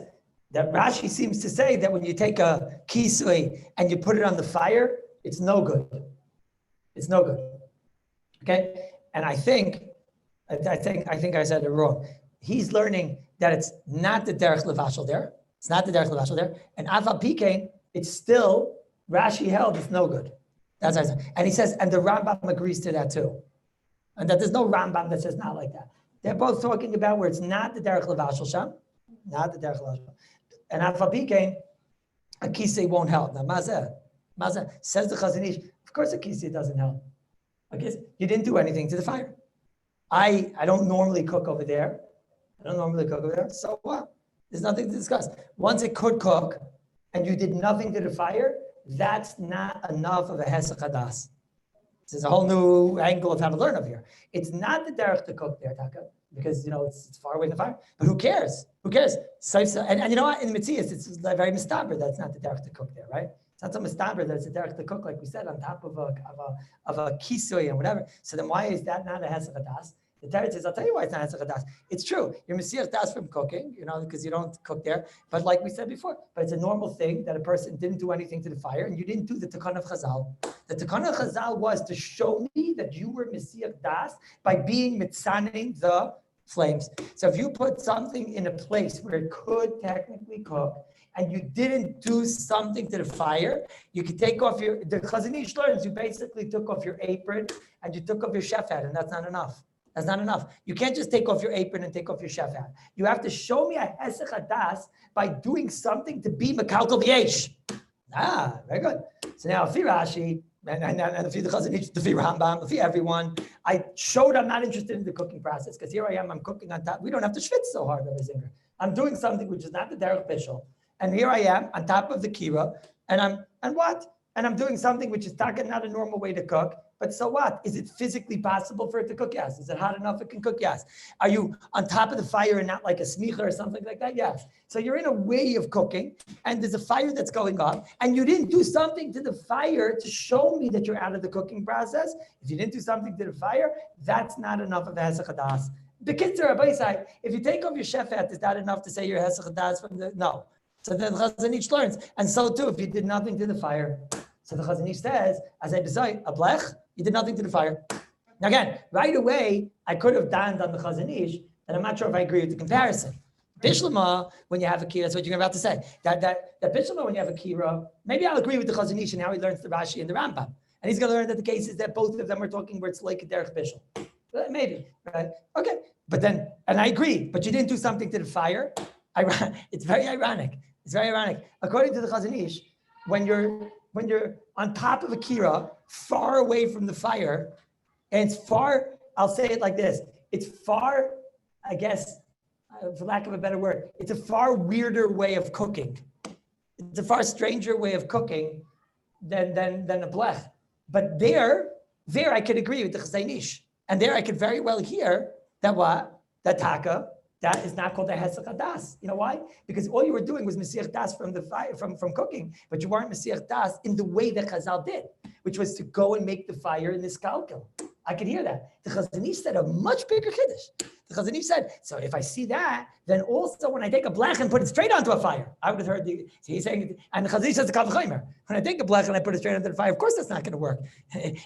that Rashi seems to say that when you take a kisui and you put it on the fire, it's no good. Okay, and I think I said it wrong. He's learning that it's not the derech levashel there. And Aval Pikein, it's still Rashi held it's no good. That's what I said. And he says, and the Rambam agrees to that too. And that there's no Rambam that says not like that. They're both talking about where it's not the derech levashel sham, and Aval Pikein, a kisei won't help. Now Mazeh says the Chazanish, of course a kisei doesn't help. I guess you didn't do anything to the fire. I don't normally cook over there. So what? There's nothing to discuss. Once it could cook and you did nothing to the fire, that's not enough of a hesach hadas. There's a whole new angle of how to learn over here. It's not the derech to cook there, Taka, because it's far away from the fire. But who cares? And you know what? In the Metzias, it's very mistaber that it's not the derech to cook there, right? It's not so mistaber that it's a derech to cook, like we said, on top of a kisui and whatever. So then why is that not a hesach hadas? The Torah says, I'll tell you why it's not hesach hadas. It's true. You're Mesiach das from cooking, because you don't cook there. But like we said before, but it's a normal thing that a person didn't do anything to the fire, and you didn't do the Takana of Chazal. The Takana of Chazal was to show me that you were Mesiach das by being mitzaning the flames. So if you put something in a place where it could technically cook, and you didn't do something to the fire, you could take off the Chazanish learns, you basically took off your apron and you took off your chef hat, and that's not enough. You can't just take off your apron and take off your chef hat. You have to show me a hesach hadas by doing something to be mekalkel b'yesh. Very good. So now, Fi Rashi, and Fi the Chazanish, Fi Rambam, Fi everyone, I showed I'm not interested in the cooking process, because here I am, I'm cooking on top. We don't have to schwitz so hard, Rabbi Zinger. I'm doing something which is not the derech bishul. And here I am on top of the kira, and I'm doing something which is not a normal way to cook. But so what? Is it physically possible for it to cook? Yes. Is it hot enough it can cook? Yes. Are you on top of the fire and not like a smicha or something like that? Yes. So you're in a way of cooking, and there's a fire that's going on, and you didn't do something to the fire to show me that you're out of the cooking process. If you didn't do something to the fire, that's not enough of a hesach hadas. The kids are Rabbi side. If you take off your shefet, is that enough to say your hesach das from the no? So then the Chazon Ish learns, and so too if you did nothing to the fire. So the Chazon Ish says, as I decide, a blech, you did nothing to the fire. Now again, right away, I could have dawned on the Chazon Ish, and I'm not sure if I agree with the comparison. Bishlama, when you have a kira, that's what you're about to say. That Bishlama, when you have a kira, maybe I'll agree with the Chazon Ish and how he learns the Rashi and the Rambam. And he's going to learn that the case is that both of them are talking where it's like a derech bishul. Maybe, right? Okay. But then, and I agree, but you didn't do something to the fire. It's very ironic. It's very ironic. According to the Chazon Ish, when you're on top of a kira, far away from the fire, and it's far, I'll say it like this, it's far, I guess, for lack of a better word, it's a far weirder way of cooking. It's a far stranger way of cooking than a blech. But there I could agree with the Chazon Ish. And there I could very well hear that taka, that is not called a hesach das. You know why? Because all you were doing was mesiach das from the fire, from cooking, but you weren't mesiach das in the way that Chazal did, which was to go and make the fire in this kalkel. I could hear that. The Chazon Ish said a much bigger kiddush. The Chazon Ish said, so if I see that, then also when I take a blech and put it straight onto a fire, I would have heard so he's saying, and the Chazon Ish says the Kal V'chomer. When I take a blech and I put it straight onto the fire, of course that's not going to work.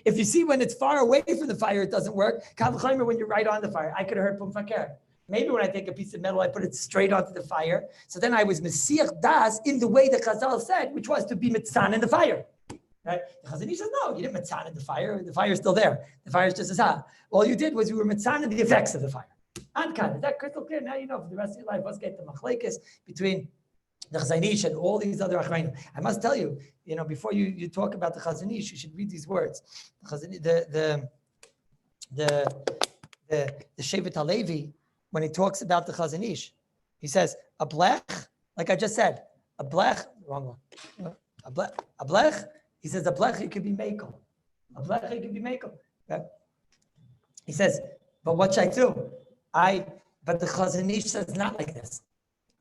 If you see when it's far away from the fire, it doesn't work. Kal V'chomer when you're right on the fire. I could have heard Pum Fakir. Maybe when I take a piece of metal, I put it straight onto the fire. So then I was Mesiach Das in the way that Chazal said, which was to be mitzan in the fire. Right? The Chazon Ish says, no, you didn't mitzan in the fire. The fire's still there. The fire's just as hot. All you did was you were mitzan in the effects of the fire. Adkan, is that crystal clear? Now you know for the rest of your life, let's get the machlekes between the Chazon Ish and all these other achrayim. I must tell you, before you talk about the Chazon Ish, you should read these words. The Shevet HaLevi, when he talks about the Chazon Ish, he says, a blech, like I just said, a blech, wrong one. A blech, he says, a blech, it could be mekel. A blech, it could be mekel. Okay? He says, but what should I do? But the Chazon Ish says not like this,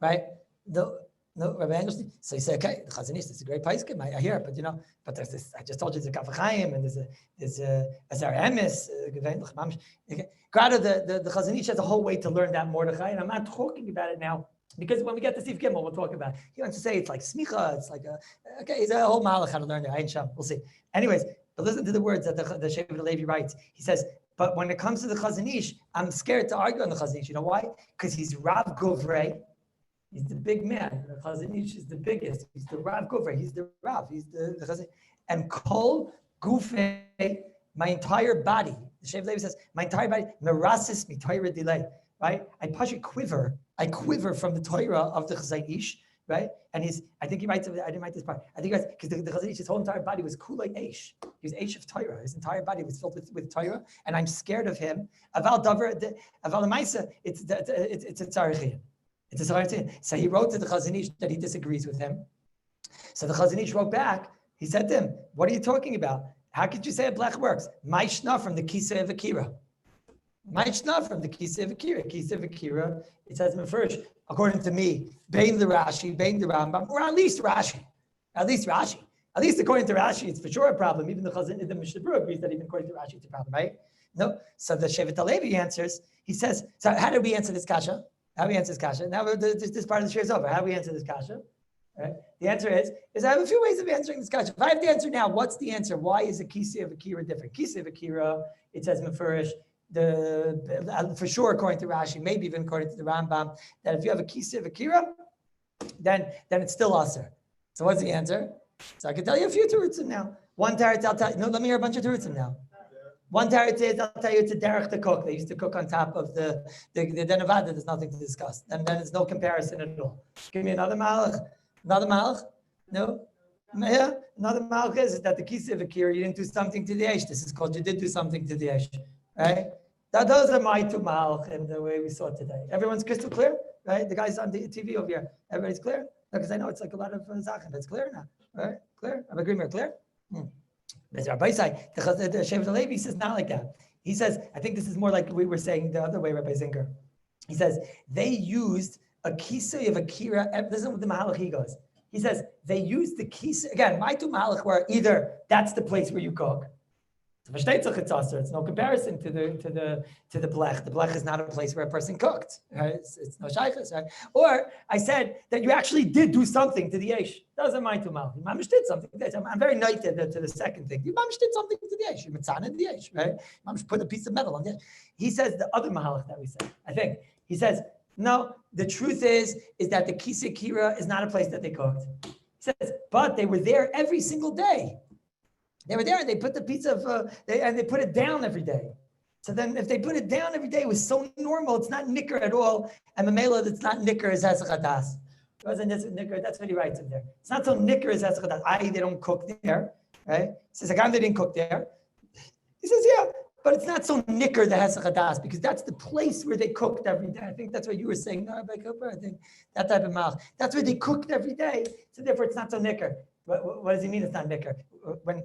right? No, Rabbi Engelstein. So he said, okay, the Chazon Ish, this is a great paiskim, I hear it, but there's this, I just told you there's a Kafachayim, and there's a Azar Emes, Grada, the Chazon Ish has a whole way to learn that Mordechai, and I'm not talking about it now, because when we get to Steve Gimel, we'll talk about it. He wants to say it's like smicha, it's like it's a whole malach how to learn there. Ayin Sham, we'll see. Anyways, but listen to the words that the Shevet HaLevi writes. He says, but when it comes to the Chazon Ish, I'm scared to argue on the Chazon Ish. You know why? Because he's Rav Govrei. He's the big man. The Chazon Ish is the biggest. He's the Rav Govrei. He's the Rav. He's the Chazon. And Kol Gufei, my entire body. The Shevet HaLevi says, my entire body, merasis mitayra delay. Right? I quiver from the Torah of the Chazon Ish, right? And I think he writes, I didn't write this part. I think he writes, because the Chazon Ish, his whole entire body was kulei eish. He was eish of Torah. His entire body was filled with Torah, and I'm scared of him. Aval davar, aval l'maisa, it's a tzarechiyah. It's a tzarechiyah. So he wrote to the Chazon Ish that he disagrees with him. So the Chazon Ish wrote back, he said to him, what are you talking about? How could you say a blech works? Maishna from the Kisei of Akira. Maishna from the Kisei of Akira. Kisei of Akira, it says first, according to me, Bein the Rashi, Bein the Rambam, or at least Rashi. At least according to Rashi, it's for sure a problem. Even the Chazon, the Mishnah Berurah agrees that even according to Rashi, it's a problem, right? No. So the Shevet HaLevi answers. He says, so how do we answer this kasha? Now this part of the share is over. How do we answer this kasha? Right? The answer is I have a few ways of answering this kasha. If I have the answer now, what's the answer? Why is a Kisei of Akira different? Kisei of Akira, it says mefurish, for sure according to Rashi, maybe even according to the Rambam, that if you have a Kisei of Akira, then it's still aser. So what's the answer? So I can tell you a few terutzim now. One teretz, I'll tell you. No, let me hear a bunch of terutzim now. One teretz is, I'll tell you, it's a derech to cook. They used to cook on top of the denavada. There's nothing to discuss. And then there's no comparison at all. Give me another malach. Another malach? No? Yeah? Another malach is that the Kisei of Akira, you didn't do something to the Eish. This is called you did do something to the Eish. Right? Those are my two malach in the way we saw it today. Everyone's crystal clear? Right? The guys on the TV over here. Everybody's clear? Because I know it's like a lot of Zachan. That's clear now. Right? Clear? I'm agreeing we're clear? There's Rabbi side. The Shevet HaLevi says not like that. He says, I think this is more like we were saying the other way, Rabbi Zinger. He says, they used a Kisei of Akira. This is what the Mahalach he goes. He says, they used the Kisei. Again, my two Mahalach were either that's the place where you cook. So it's no comparison to the blech. The blech is not a place where a person cooked. Right? It's no shaykhs, right? Or I said that you actually did do something to the yesh. Doesn't mind to mal. Mamish did something. I'm very united to the second thing. You mamish did something to the yesh. You mitzana the yesh, right? Mamish put a piece of metal on the yesh. He says the other mahalach that we said. I think he says no. The truth is that the kisei kira is not a place that they cooked. He says, but they were there every single day. They were there and they put the piece of, they put it down every day. So then if they put it down every day, it was so normal, it's not nicker at all. And Mamela, that's not nicker as Hesach Hadas. It wasn't nicker, that's what he writes in there. It's not so nicker as Hesach Hadas. They don't cook there, right? He says, Agam, they didn't cook there. He says, yeah, but it's not so nicker the Hesach Hadas because that's the place where they cooked every day. I think that's what you were saying, no, Rabbi Cooper, I think that type of mouth. That's where they cooked every day. So therefore it's not so nicker. What does he mean it's not nicker? When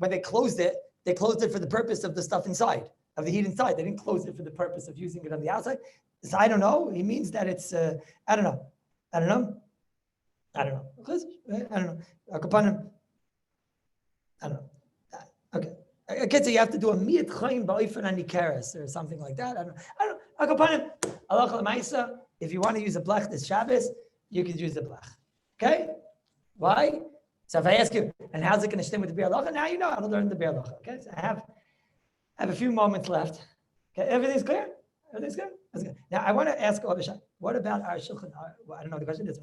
they closed it for the purpose of the stuff inside, of the heat inside. They didn't close it for the purpose of using it on the outside. So I don't know. He means that it's, I don't know. I don't know. Okay. Okay, so you have to do a miyat chayim ba'ofen anikeres or something like that. I don't know. Allah l'maisa. If you want to use a blech this Shabbos, you can use the blech. Okay? Why? So if I ask you, and how's it going to stem with the Biur Halacha? Now you know how to learn the Biur Halacha. Okay, so I have a few moments left. Okay, everything's clear? Everything's good? That's good. Now I want to ask Abishai, what about our Shulchan Aruch? I don't know the question is.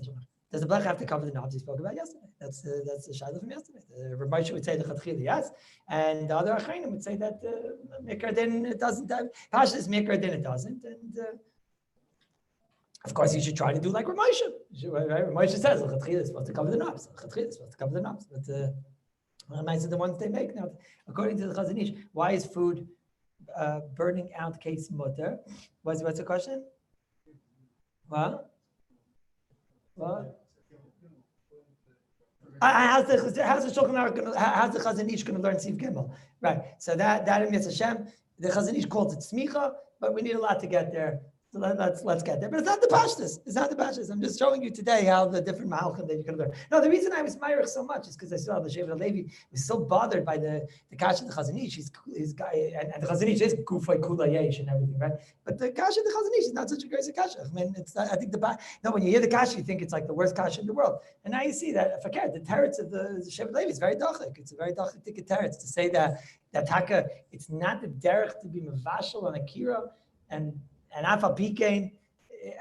Does the blech have to cover the knobs he spoke about yesterday? That's the shaila from yesterday. The Rabbi would say the Chatchila, yes, and the other Achainim would say that Mikra din it doesn't. Pashas Mikra din it doesn't, and of course you should try to do like Ramosha. Right? Ramosha says the Chatchila is supposed to cover the knobs. Chatchila is supposed to cover the knobs, but nice are the ones they make now. According to the Chazon Ish, why is food burning out case mutter? What's the question? What? How's the Shulchan Aruch going to? How's the Chazon Ish going to learn Siv Gimel? Right. So that in Mitzvah Hashem, the Chazon Ish calls it smicha, but we need a lot to get there. So let's get there. But it's not the pashtus. It's not the pashtus. I'm just showing you today how the different mahalchim that you can learn. No, the reason I was myrich so much is because I saw the Shevet Levi was so bothered by the kasha of the Chazon Ish. His guy and the Chazon Ish is gufay kula yesh and everything, right? But the kasha of the Chazon Ish is not such a great kasha. I mean, it's not, I think when you hear the kasha, you think it's like the worst kasha in the world. And now you see that the teretz of the Shevet Levi is very dachik. It's a very dachik teretz to say that taka. It's not the derech to be mevashel on akira and Afal Pikein,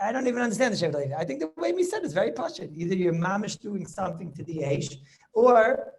I don't even understand the Shevet Levi. I think the way we said is very pashut. Either you're mamish doing something to the eish, or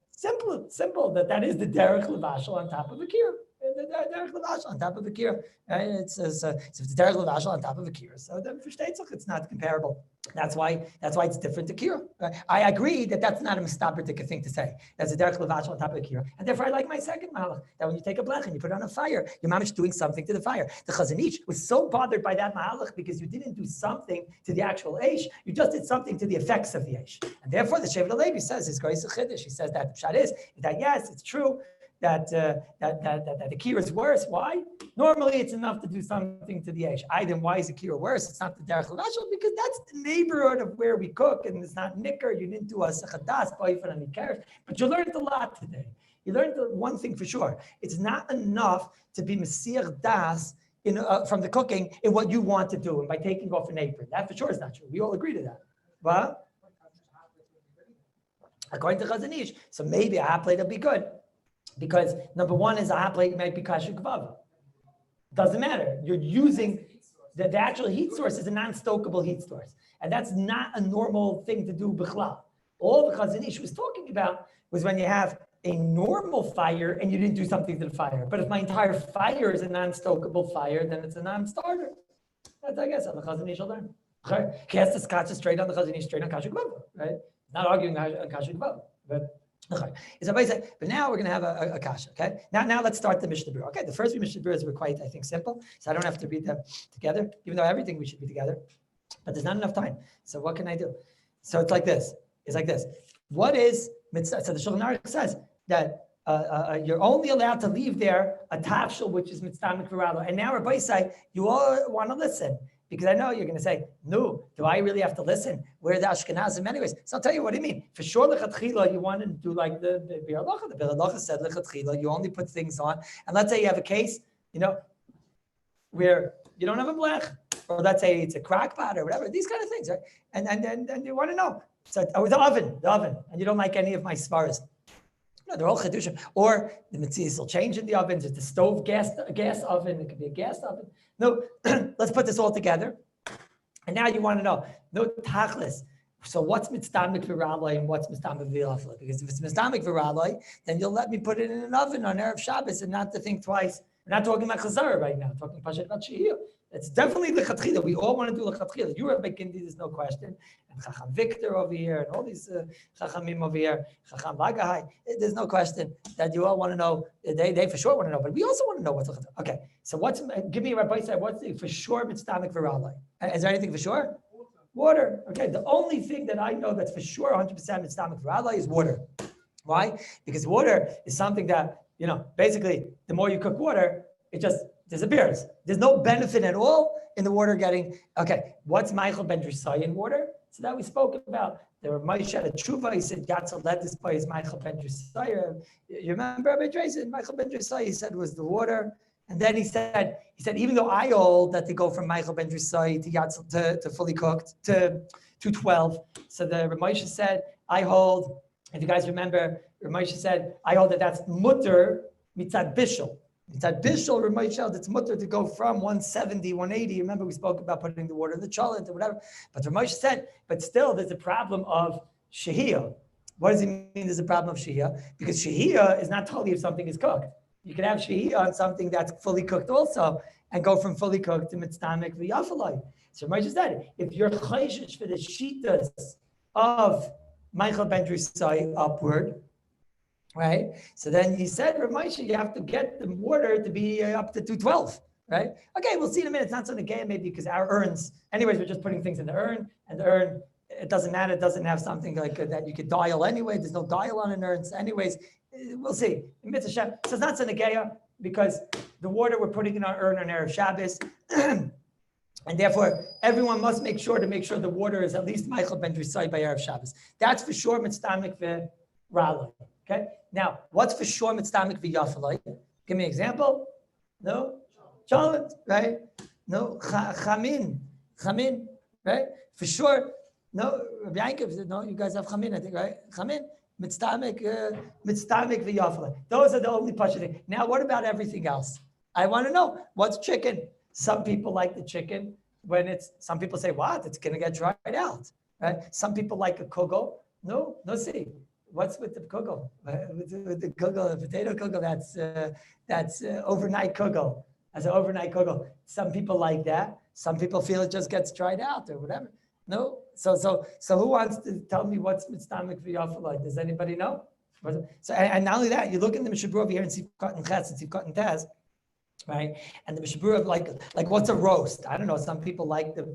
simple that is the derech levashel on top of a kira. The derech levashel on top of a kira. Right? It's if it's derech levashel on top of a kira, so then for shteitzach it's not comparable. That's why it's different to kira. Right? I agree that's not a mistaberdik thing to say. That's a derech levashel on top of a kira, and therefore I like my second mahalach that when you take a blech and you put it on a fire, you're mamish doing something to the fire. The Chazon Ish was so bothered by that mahalach because you didn't do something to the actual eish, you just did something to the effects of the eish, and therefore the Shevet Levi says his grace chiddush. He says that the pshat is that yes, it's true. That the kira is worse. Why? Normally, it's enough to do something to the eish. Then why is the kira worse? It's not the derech levashel because that's the neighborhood of where we cook, and it's not nicker. You didn't do a sechadas, but you learned a lot today. You learned one thing for sure. It's not enough to be mesir das from the cooking in what you want to do, and by taking off an apron. That for sure is not true. We all agree to that. But according to Chazon Ish, so maybe a hot plate will be good. Because number one is a hot plate might be kasher kvav. Doesn't matter. You're using the actual heat source is a non-stokable heat source. And that's not a normal thing to do b'chlal. All the Chazon Ish was talking about was when you have a normal fire and you didn't do something to the fire. But if my entire fire is a non-stokable fire, then it's a non-starter. That's, I guess, how the Chazon Ish will learn. He has to scotch it straight on the Chazon Ish, straight on kasher kvav, right? Not arguing on kasher kvav, but okay. But now we're going to have a kasha, okay? Now let's start the Mishnah Berurah. Okay, the first three Mishnah Berurahs were quite, I think, simple, so I don't have to read them together, even though everything we should be together, but there's not enough time. So what can I do? So it's like this. What is mitzvah? So the Shulchan Aruch says that you're only allowed to leave there a tafshel, which is mitzvah mikvaralo. And now Rabbi say, you all want to listen, because I know you're going to say, no, do I really have to listen? We're the Ashkenazim anyways. So I'll tell you what I mean. For sure, lechatchila, you want to do like the Bir Halacha. The Bir Halacha said lechatchila, you only put things on. And let's say you have a case, where you don't have a blech, or let's say it's a crack pot or whatever, these kind of things, right? And then you want to know. So, the oven, and you don't like any of my svaras. No, they're all chedushim. Or the mitzvahs will change in the ovens. It's a stove gas oven. It could be a gas oven. No, let's put this all together. And now you want to know, no tachlis. So what's mitzvamik v'raloi and what's mitzvamik v'yafla? Because if it's mitzvamik v'raloi, then you'll let me put it in an oven on Erev Shabbos and not to think twice. We're not talking about chazara right now. We're talking about shiur. It's definitely lechatchila. We all want to do lechatchila. You're a Bekindi, there's no question. And Chacham Victor over here, and all these Chachamim over here, Chacham Lagahai. There's no question that you all want to know. They for sure want to know, but we also want to know what's lechatchila. Okay, so give me a Rabbi said, what's the for sure mitzvamik v'raloi? Is there anything for sure? Water. Okay, the only thing that I know that's for sure 100% mitzvamik v'raloi is water. Why? Because water is something that, basically, the more you cook water, it just disappears. There's no benefit at all in the water getting, okay, what's Michael ben Drisai in water? So that we spoke about. There were Moshe had a tshuva, he said, Gatzel led this by his Michael ben Drisai. You remember Rabbi Dre, Michael ben Drisai, he said was the water. And then he said, even though I hold that they go from Michael ben Drisai to Gatzel to fully cooked to 212. So the Ramosha said, I hold, if you guys remember, Ramosha said, I hold that that's mutter mitzad bishul. Mitzad bishul, Ramosha held it's mutter to go from 170, 180. Remember we spoke about putting the water in the cholent or whatever. But Ramosha said, but still there's a problem of shehiyah. What does he mean there's a problem of shehiyah? Because shehiyah is not totally if something is cooked. You can have shehiyah on something that's fully cooked also and go from fully cooked to mitzvamik v'yafalai. So Ramosha said, if you're chayshish for the shitas of Michael ben Drisai upward, right? So then he said, Ramosha, you have to get the water to be up to 212, right? Okay, we'll see in a minute. It's not so negative maybe because our urns, anyways, we're just putting things in the urn, and the urn, it doesn't matter. It doesn't have something like that you could dial anyway. There's no dial on an urn. So anyways, we'll see. So it's not so negative because the water we're putting in our urn on Erev Shabbos, and therefore, everyone must make sure the water is at least Michael ben Drisai by Erev Shabbos. That's for sure mitzvamik v'raloi. Okay. Now, what's for sure mitzvamik v'yafaloi? Give me an example. No, cholent, right? No, chamin, right? For sure. No, Rabbi Yankov said, no, you guys have chamin, I think, right? Chamin, mitzvamik v'yafaloi. Those are the only pasha things. Now, what about everything else? I want to know what's chicken. Some people like the chicken some people say, what? It's going to get dried out, right? Some people like a kugel. No, see. What's with the kugel? With the kugel, the potato kugel, that's overnight kugel. As an overnight kugel. Some people like that. Some people feel it just gets dried out or whatever. No? So who wants to tell me what's mitzvamik v'yafaloi? Does anybody know? So, and not only that, you look in the Mishabur over here and see cotton ches and see cotton taz. Right, and the Mishabura like what's a roast? I don't know. Some people like the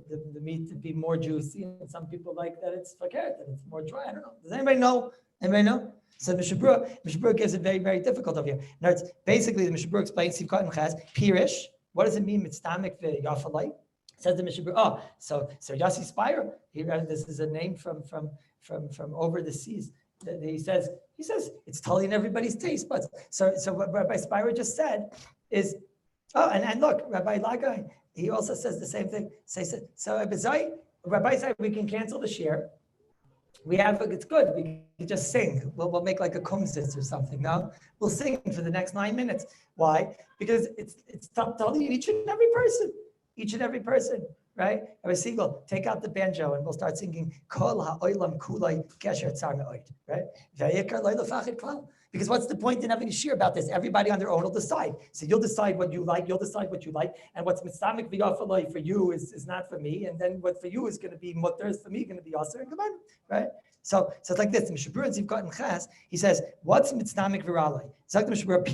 meat to be more juicy, and some people like that it's fakir, that it's more dry. I don't know. Does anybody know? So the Mishabura gives it very, very difficult over here. Now it's basically the Mishabura explains Sivkat and Chaz Pirish. What does it mean? Mitzvamik v'yafaloi. Says the Mishabura. Oh, so Yossi Spire. This is a name from over the seas. He says it's totally in everybody's taste buds. So what Rabbi Spire just said is. Oh, and look, Rabbi Lagai, he also says the same thing. So Rabbi said we can cancel the shiur. It's good. We can just sing. We'll make like a kumsitz or something. No, we'll sing for the next 9 minutes. Why? Because it's totally each and every person, right? Rabbi Siegel, take out the banjo and we'll start singing Kol ha'olam kulai kesher tzar me'od, right? V'yikar lo lefachid klal. Because what's the point in having a shiur about this? Everybody on their own will decide. So you'll decide what you like, and what's mitzvamik v'yafaloi for you is not for me, and then what for you is going to be mutter is for me going to be aser and gemara, right? So it's like this. The Mishabur and Zivkat and Chas, he says, what's mitzvamik v'raloi? It's like the Mishabur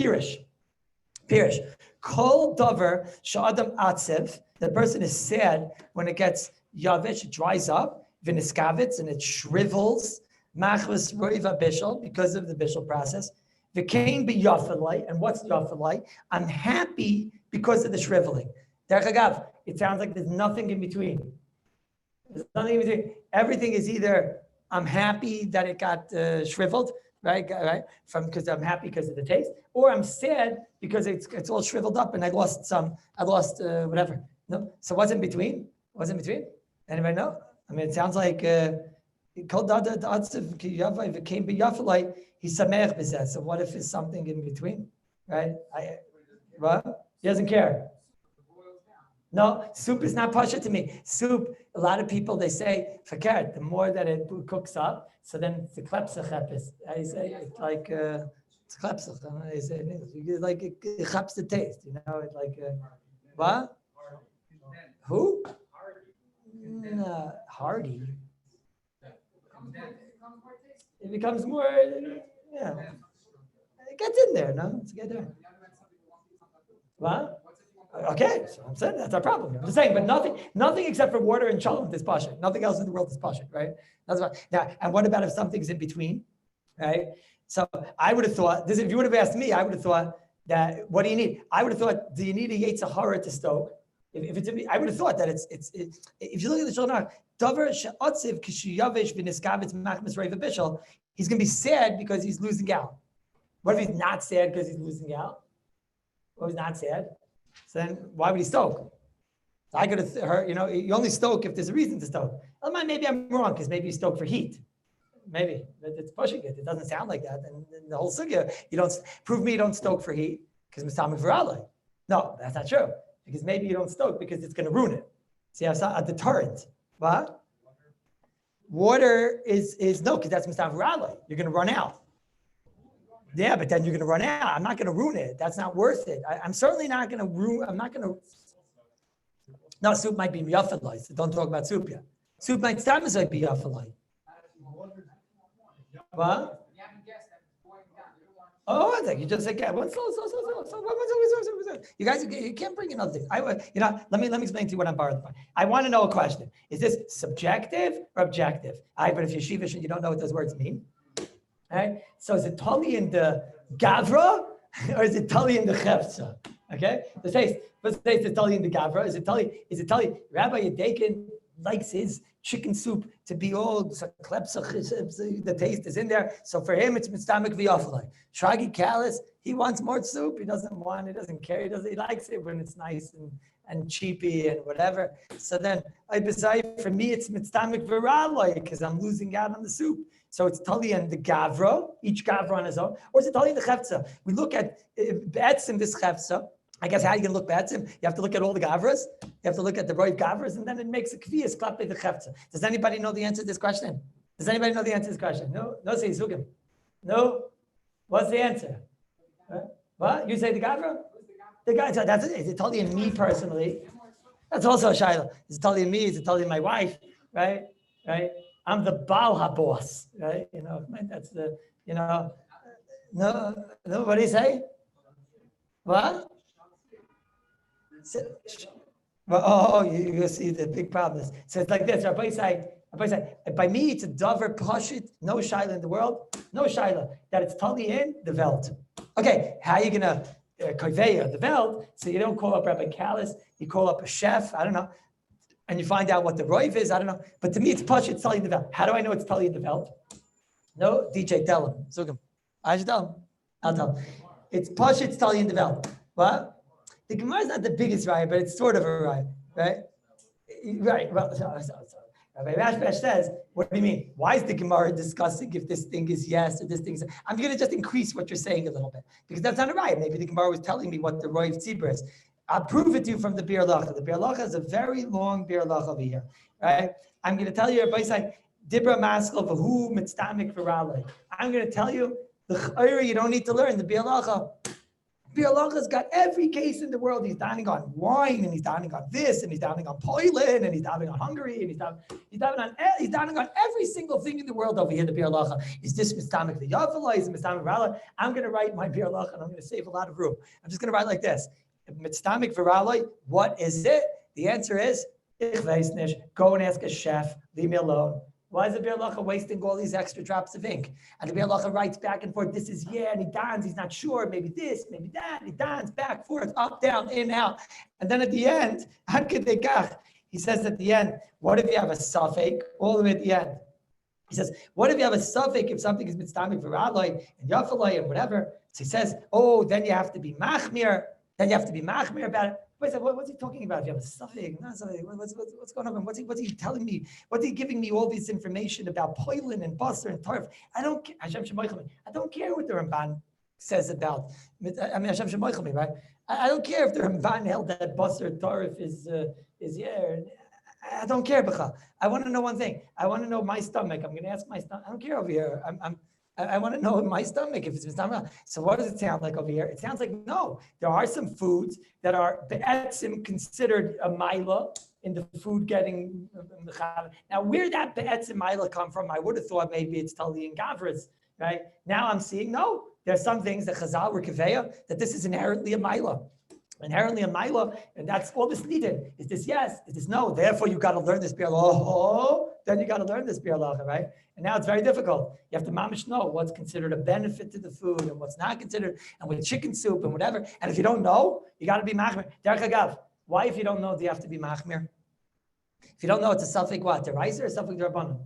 Pirish. Kol davar sha'adam atzev. The person is sad when it gets yavish, it dries up, v'niskavitz, and it shrivels. Machlis roiva bishul, because of the bishul process. V'kein b'yafalai, and what's yafalai? I'm happy because of the shriveling. Derech Agav, it sounds like there's nothing in between. There's nothing in between. Everything is either I'm happy that it got shriveled, right? Because I'm happy because of the taste, or I'm sad because it's all shriveled up and I lost whatever. No, so what's in between? What's in between? Anybody know? I mean, it sounds like called the came b'yafalai. He's samech b'zeh. So what if it's something in between, right? What? He doesn't care. No, soup is not pasha to me. Soup, a lot of people, they say, forget, the more that it cooks up, so then it's a klepsachepis. I say it's like, it's klepsach. I say in English, like it chaps the taste, you know, it's like, what? Who? Hardy. It becomes more, yeah. It gets in there, no? It's get there. What? Okay, so I'm saying that's our problem. I'm just saying, but nothing except for water and challah is pasha. Nothing else in the world is pasha, right? That's what. Now, and what about if something's in between, right? So I would have thought this. If you would have asked me, I would have thought that what do you need? I would have thought, do you need a Yetzer Hara to stoke? If it's, I would have thought that it's. If you look at the Shulchan Davar she'otziv kishiyavish v'niskavitz machmas reiva bishul, he's going to be sad because he's losing out. What if he's not sad because he's losing out? What if he's not sad? So then why would he stoke? So I could have heard, you only stoke if there's a reason to stoke. Maybe I'm wrong because maybe you stoke for heat. Maybe it's pushing it. It doesn't sound like that. And the whole sugya, you don't prove me you don't stoke for heat because mistamik v'ralei. No, that's not true. Because maybe you don't stoke because it's going to ruin it. See, a deterrent. What? Water is no, because that's mistamik v'ralei. You're going to run out. Yeah, but then you're going to run out. I'm not going to ruin it. That's not worth it. I'm certainly not going to ruin. I'm not going to. No, soup might be miyafalai. So don't talk about soup yet. Soup might be miyafalai. What? Oh, I think you just said, you guys, you can't bring in other things. Let me explain to you what I'm borrowed by. I want to know a question. Is this subjective or objective? But if you're sheevish and you don't know what those words mean. Right? So is it tali in the gavra or is it tali in the chefza? Okay, let's say it's tali in the gavra. Is it tali? Rabbi Yedakin likes his chicken soup to be all the taste is in there. So for him, it's mistamik v'yafalai. Shragi Kallus, he wants more soup. He doesn't care. He likes it when it's nice and cheapy and whatever. So then, for me, it's mistamik v'ralai because I'm losing out on the soup. So it's tali and the gavra, each gavra on his own, or is it tali and the chefza? We look at be'etzim this chefza. I guess how are you going to look be'etzim? You have to look at all the gavras. You have to look at the roiv gavras, and then it makes a kviyas klape the chefza. Does anybody know the answer to this question? Does anybody know the answer to this question? No? No, say Zugim. No? What's the answer? What? You say the gavra? The guy, that's it. Is it tali and me personally? That's also a shayla. Is it tali and me? Is it tali and my wife? Right? I'm the Baal HaBoss, right? That's the, no, what do you say? What? You see the big problem. So it's like this, Rabbi say, by me, it's a davar pashit, no shayla in the world, no shayla, that it's totally in the Welt. Okay, how are you going to konveya the Welt? So you don't call up Rabbi Kallus, you call up a chef, I don't know, and you find out what the roiv is, I don't know. But to me, it's pashit, it's totally in the Welt. How do I know it's totally in the Welt? No, DJ, tell him. Zugim. I should tell him. I'll tell him. It's pashit, it's totally in the Welt. What? The Gemara is not the biggest raya, but it's sort of a raya, right? Right. Well, Rabbi Rashbash says, what do you mean? Why is the Gemara discussing if this thing is yes or this thing is? I'm going to just increase what you're saying a little bit because that's not a raya. Maybe the Gemara was telling me what the roiv tzibur is. I'll prove it to you from the Bir Lacha. The Bir Lacha is a very long Bir Lacha over here, right? I'm going to tell you, Rabbi say, Dibra Maskal Vahu Mitztamik Virale. I'm going to tell you the Chayra you don't need to learn the Bir Lacha. Bir Lacha's got every case in the world. He's dining on wine, and he's dining on this, and he's dining on Poland, and he's dining on Hungary, and he's dining on every single thing in the world over here. The Bir Lacha is this Mistamik the Yavala, is Mistamik Virale. I'm going to write my Bir Lacha, and I'm going to save a lot of room. I'm just going to write like this: Mistamik Virale. What is it? The answer is Ich weiß nicht. Go and ask a chef. Leave me alone. Why is the Be'er Lacha wasting all these extra drops of ink? And the Be'er Lacha writes back and forth, this is and he dons, he's not sure, maybe this, maybe that, he dons back, forth, up, down, in, out. And then at the end, he says at the end, what if you have a suffix all the way at the end? He says, what if you have a suffix if something is mitzvah for Aloi and Yafaloi and whatever? So he says, oh, then you have to be machmir, about it. What's he talking about? If you have a suffix, what's going on? What's he telling me? What's he giving me all this information about poilin and basar and tarf? I don't care what the Ramban says about. Hashem Shemoichem, right? I don't care if the Ramban held that basar and tarf is I don't care, B'cha. I want to know one thing. I want to know my stomach. I'm going to ask my stomach. I don't care over here. I want to know my stomach if it's stomach. So what does it sound like over here? It sounds like no. There are some foods that are be'etzim considered a mila in the food getting. Now, where that be'etzim mila come from? I would have thought maybe it's Tali and Gavras, right? Now I'm seeing no. There's some things that Chazal were keveya that this is inherently a mila. Inherently a mila, and that's all this needed. Is this yes? Is this no? Therefore, you got to learn this Be'er Lacha. Then you got to learn this Be'er Lacha, right? And now it's very difficult. You have to mamish know what's considered a benefit to the food and what's not considered, and with chicken soup and whatever. And if you don't know, you got to be machmir. Derech Agav, why if you don't know do you have to be machmir? If you don't know, it's a suffix what? Deraisa or suffix derabbanan?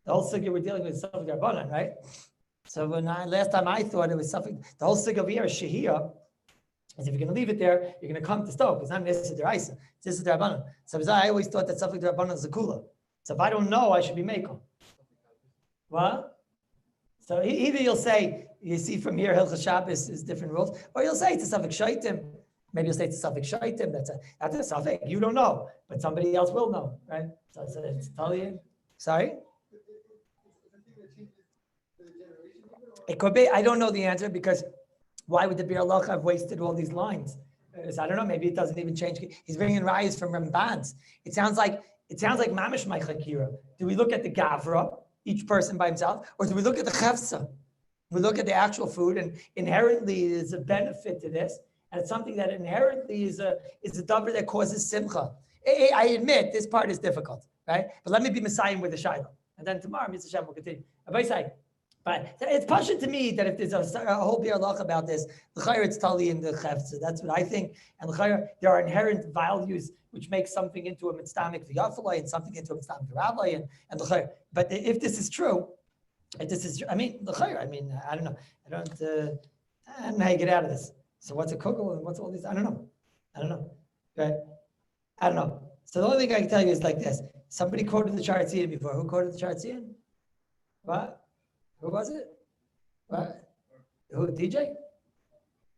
The whole sugya we're dealing with is suffix derabbanan, right? So last time I thought it was suffix. The whole sugya over here is shehiyah. If you're going to leave it there, you're going to come to stove. It's not Nisa Deraisa. It's Nisa Derabanan. So I always thought that something Derabanan is a kula. So if I don't know, I should be makel. What? So either you'll say, you see from here, Hilchas Shabbos is different rules, or you'll say it's a suffix shaitim. Maybe you'll say it's a suffix shaitim. That's a suffix. You don't know, but somebody else will know, right? So it's Italian. Sorry? It could be. I don't know the answer because why would the Be'er Lacha have wasted all these lines? So I don't know. Maybe it doesn't even change. He's bringing rayas from Rambans. It sounds like mamish ma'chakira. Do we look at the gavra, each person by himself, or do we look at the chefsa? We look at the actual food, and inherently there's a benefit to this, and it's something that inherently is a davar that causes simcha. I admit this part is difficult, right? But let me be messiah with the shayla, and then tomorrow Mr. Shem will continue. But it's passion to me that if there's a whole Be'er Lacha about this, the chayr it's tali in the chefza. That's what I think. And the chayr, there are inherent values which make something into a mitzvah v'yafalai and something into a mitzvah v'ravlai and the chayr. But if this is true, the chayr. I don't know. I don't know how you get out of this. So what's a kugel and what's all these? I don't know. Right? I don't know. So the only thing I can tell you is like this. Somebody quoted the Charatzian before. Who quoted the Charatzian? What? Who was it? What? Who? DJ?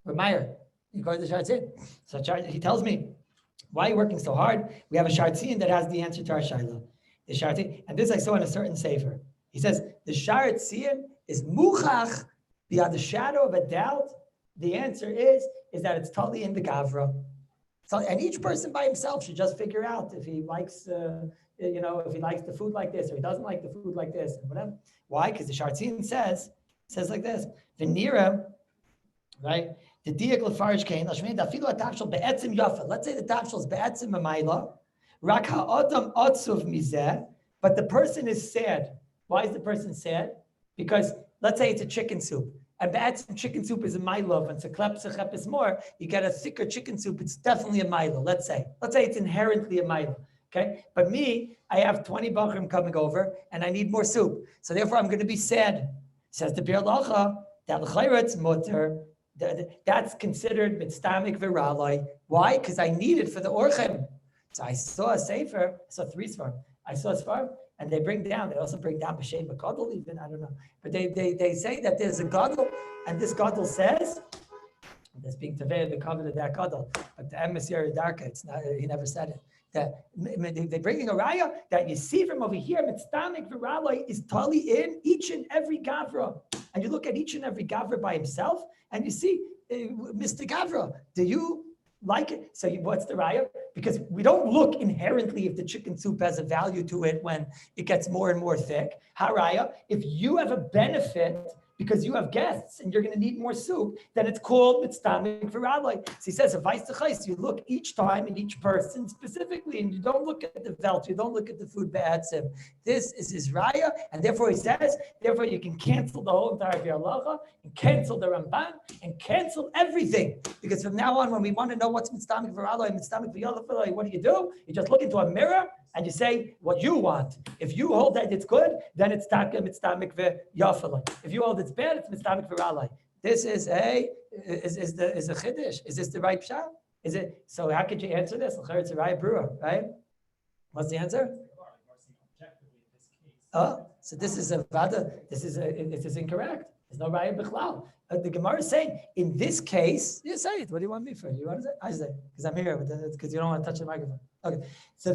Or Meyer? You quoted the Charatzian. So he tells me, why are you working so hard? We have a Charatzian that has the answer to our Shaila. The Charatzian, and this I saw in a certain sefer. He says, the Charatzian is muchach, beyond the shadow of a doubt. The answer is that it's totally in the Gavra. So, and each person by himself should just figure out if he likes, if he likes the food like this or he doesn't like the food like this and whatever. Why? Because the Charatzian says like this: Venira, right? The diak lefarish kain lashmein dafilu atavshel be'etzim yafa. Let's say the tavshel is be'etzim amayla. Rak ha'adam atzuv mizeh. But the person is sad. Why is the person sad? Because let's say it's a chicken soup. And be'etzim chicken soup is a milo, and seklep is more. You get a thicker chicken soup. It's definitely a milo. Let's say it's inherently a milo. Okay, but me, I have 20 bachrim coming over, and I need more soup. So therefore, I'm going to be sad. Says the Be'er Lacha that l'chayretz mutter. That's considered mitzvah viralai. Why? Because I need it for the orchem. So I saw a sefer. I saw 3 svarim. I saw a svarim, and they also bring down b'shem b'gadol even. I don't know, but they say that there's a gadol, and this gadol says. That's being taveh the cover of that gadol, but the emissary darka. It's not. He never said it. That they're bringing a raya that you see from over here, mitzvah viralai is tali in each and every gavra, and you look at each and every gavra by himself, and you see, Mr. Gavra, do you like it? So what's the raya? Because we don't look inherently if the chicken soup has a value to it when it gets more and more thick. Haraya, if you have a benefit because you have guests and you're going to need more soup, then it's called mitztamik for Rabbi. So he says, you look each time in each person specifically, and you don't look at the velt, you don't look at the food ba'atzim. This is his raya, and therefore he says, therefore you can cancel the whole entire halacha, and cancel the Ramban, and cancel everything. Because from now on, when we want to know what's mitztamik for Rabbi, mitztamik for Yalafalai, what do? You just look into a mirror and you say what you want. If you hold that it's good, then it's mitztamik v'yafalai. If you hold it's bad, it's mitztamik v'ralai. This is a chiddush. Is this the right pshat? Is it? So how could you answer this? It's a raya brewer, right? What's the answer? Oh, so this is a vada. This is incorrect. There's no raya b'chlal. The Gemara is saying in this case, you say it. What do you want me for? You want to say? I say because I'm here, because you don't want to touch the microphone. Okay. So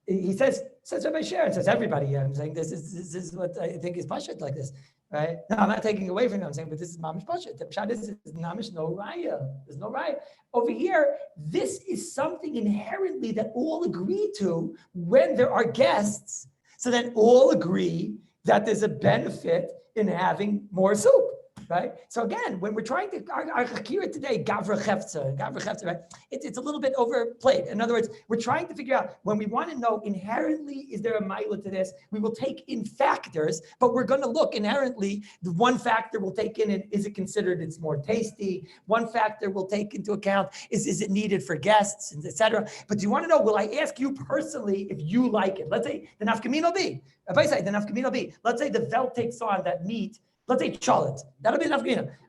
he says Rabbi Shiur, says everybody. I'm saying this is what I think is pashut like this, right? No, I'm not taking away from you. I'm saying, but this is mamish pashut. The pshat is mamish no raya. There's no raya over here. This is something inherently that all agree to when there are guests. So then all agree that there's a benefit in having more soup. Right? So again, when we're trying to, our chakira today, gavra chefza, right? It's a little bit overplayed. In other words, we're trying to figure out, when we want to know inherently, is there a mila to this? We will take in factors, but we're going to look inherently, the one factor we'll take in, is it considered it's more tasty? One factor we'll take into account, is it needed for guests, and etc. But do you want to know, will I ask you personally if you like it? Let's say the nafkamino be. Let's say the vel takes on that meat. Let's say cholent. That'll be enough.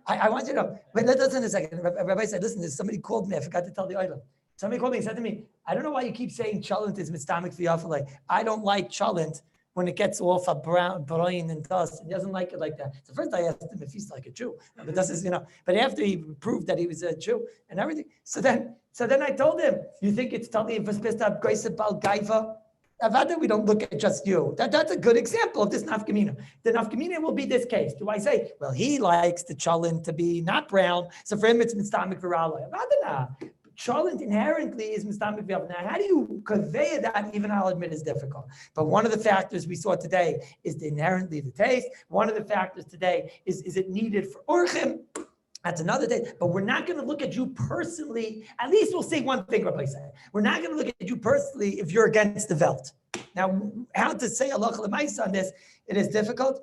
I want you to know. But listen a second. Rabbi said, listen, somebody called me. I forgot to tell the item. Somebody called me and said to me, I don't know why you keep saying cholent is mitztamik v'yafalei. I don't like cholent when it gets off a brown and dust. He doesn't like it like that. So first I asked him if he's like a Jew. But this is, but after he proved that he was a Jew and everything. So then I told him, you think it's totally v'spesta grace about gaiva? We don't look at just you. That's a good example of this nafkamina. The nafkamina will be this case. Do I say, well, he likes the cholent to be not brown, so for him it's mitztamik v'ralei. Cholent inherently is mitztamik v'ralei. Now, how do you convey that? Even I'll admit is difficult. But one of the factors we saw today is inherently the taste. One of the factors today is it needed for orchim? That's another day, but we're not going to look at you personally. At least we'll say one thing, Rabbi said. We're not going to look at you personally if you're against the velt. Now, how to say halacha l'maisa on this, it is difficult.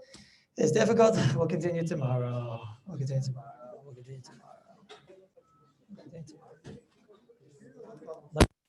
It's difficult. We'll continue tomorrow. We'll continue tomorrow.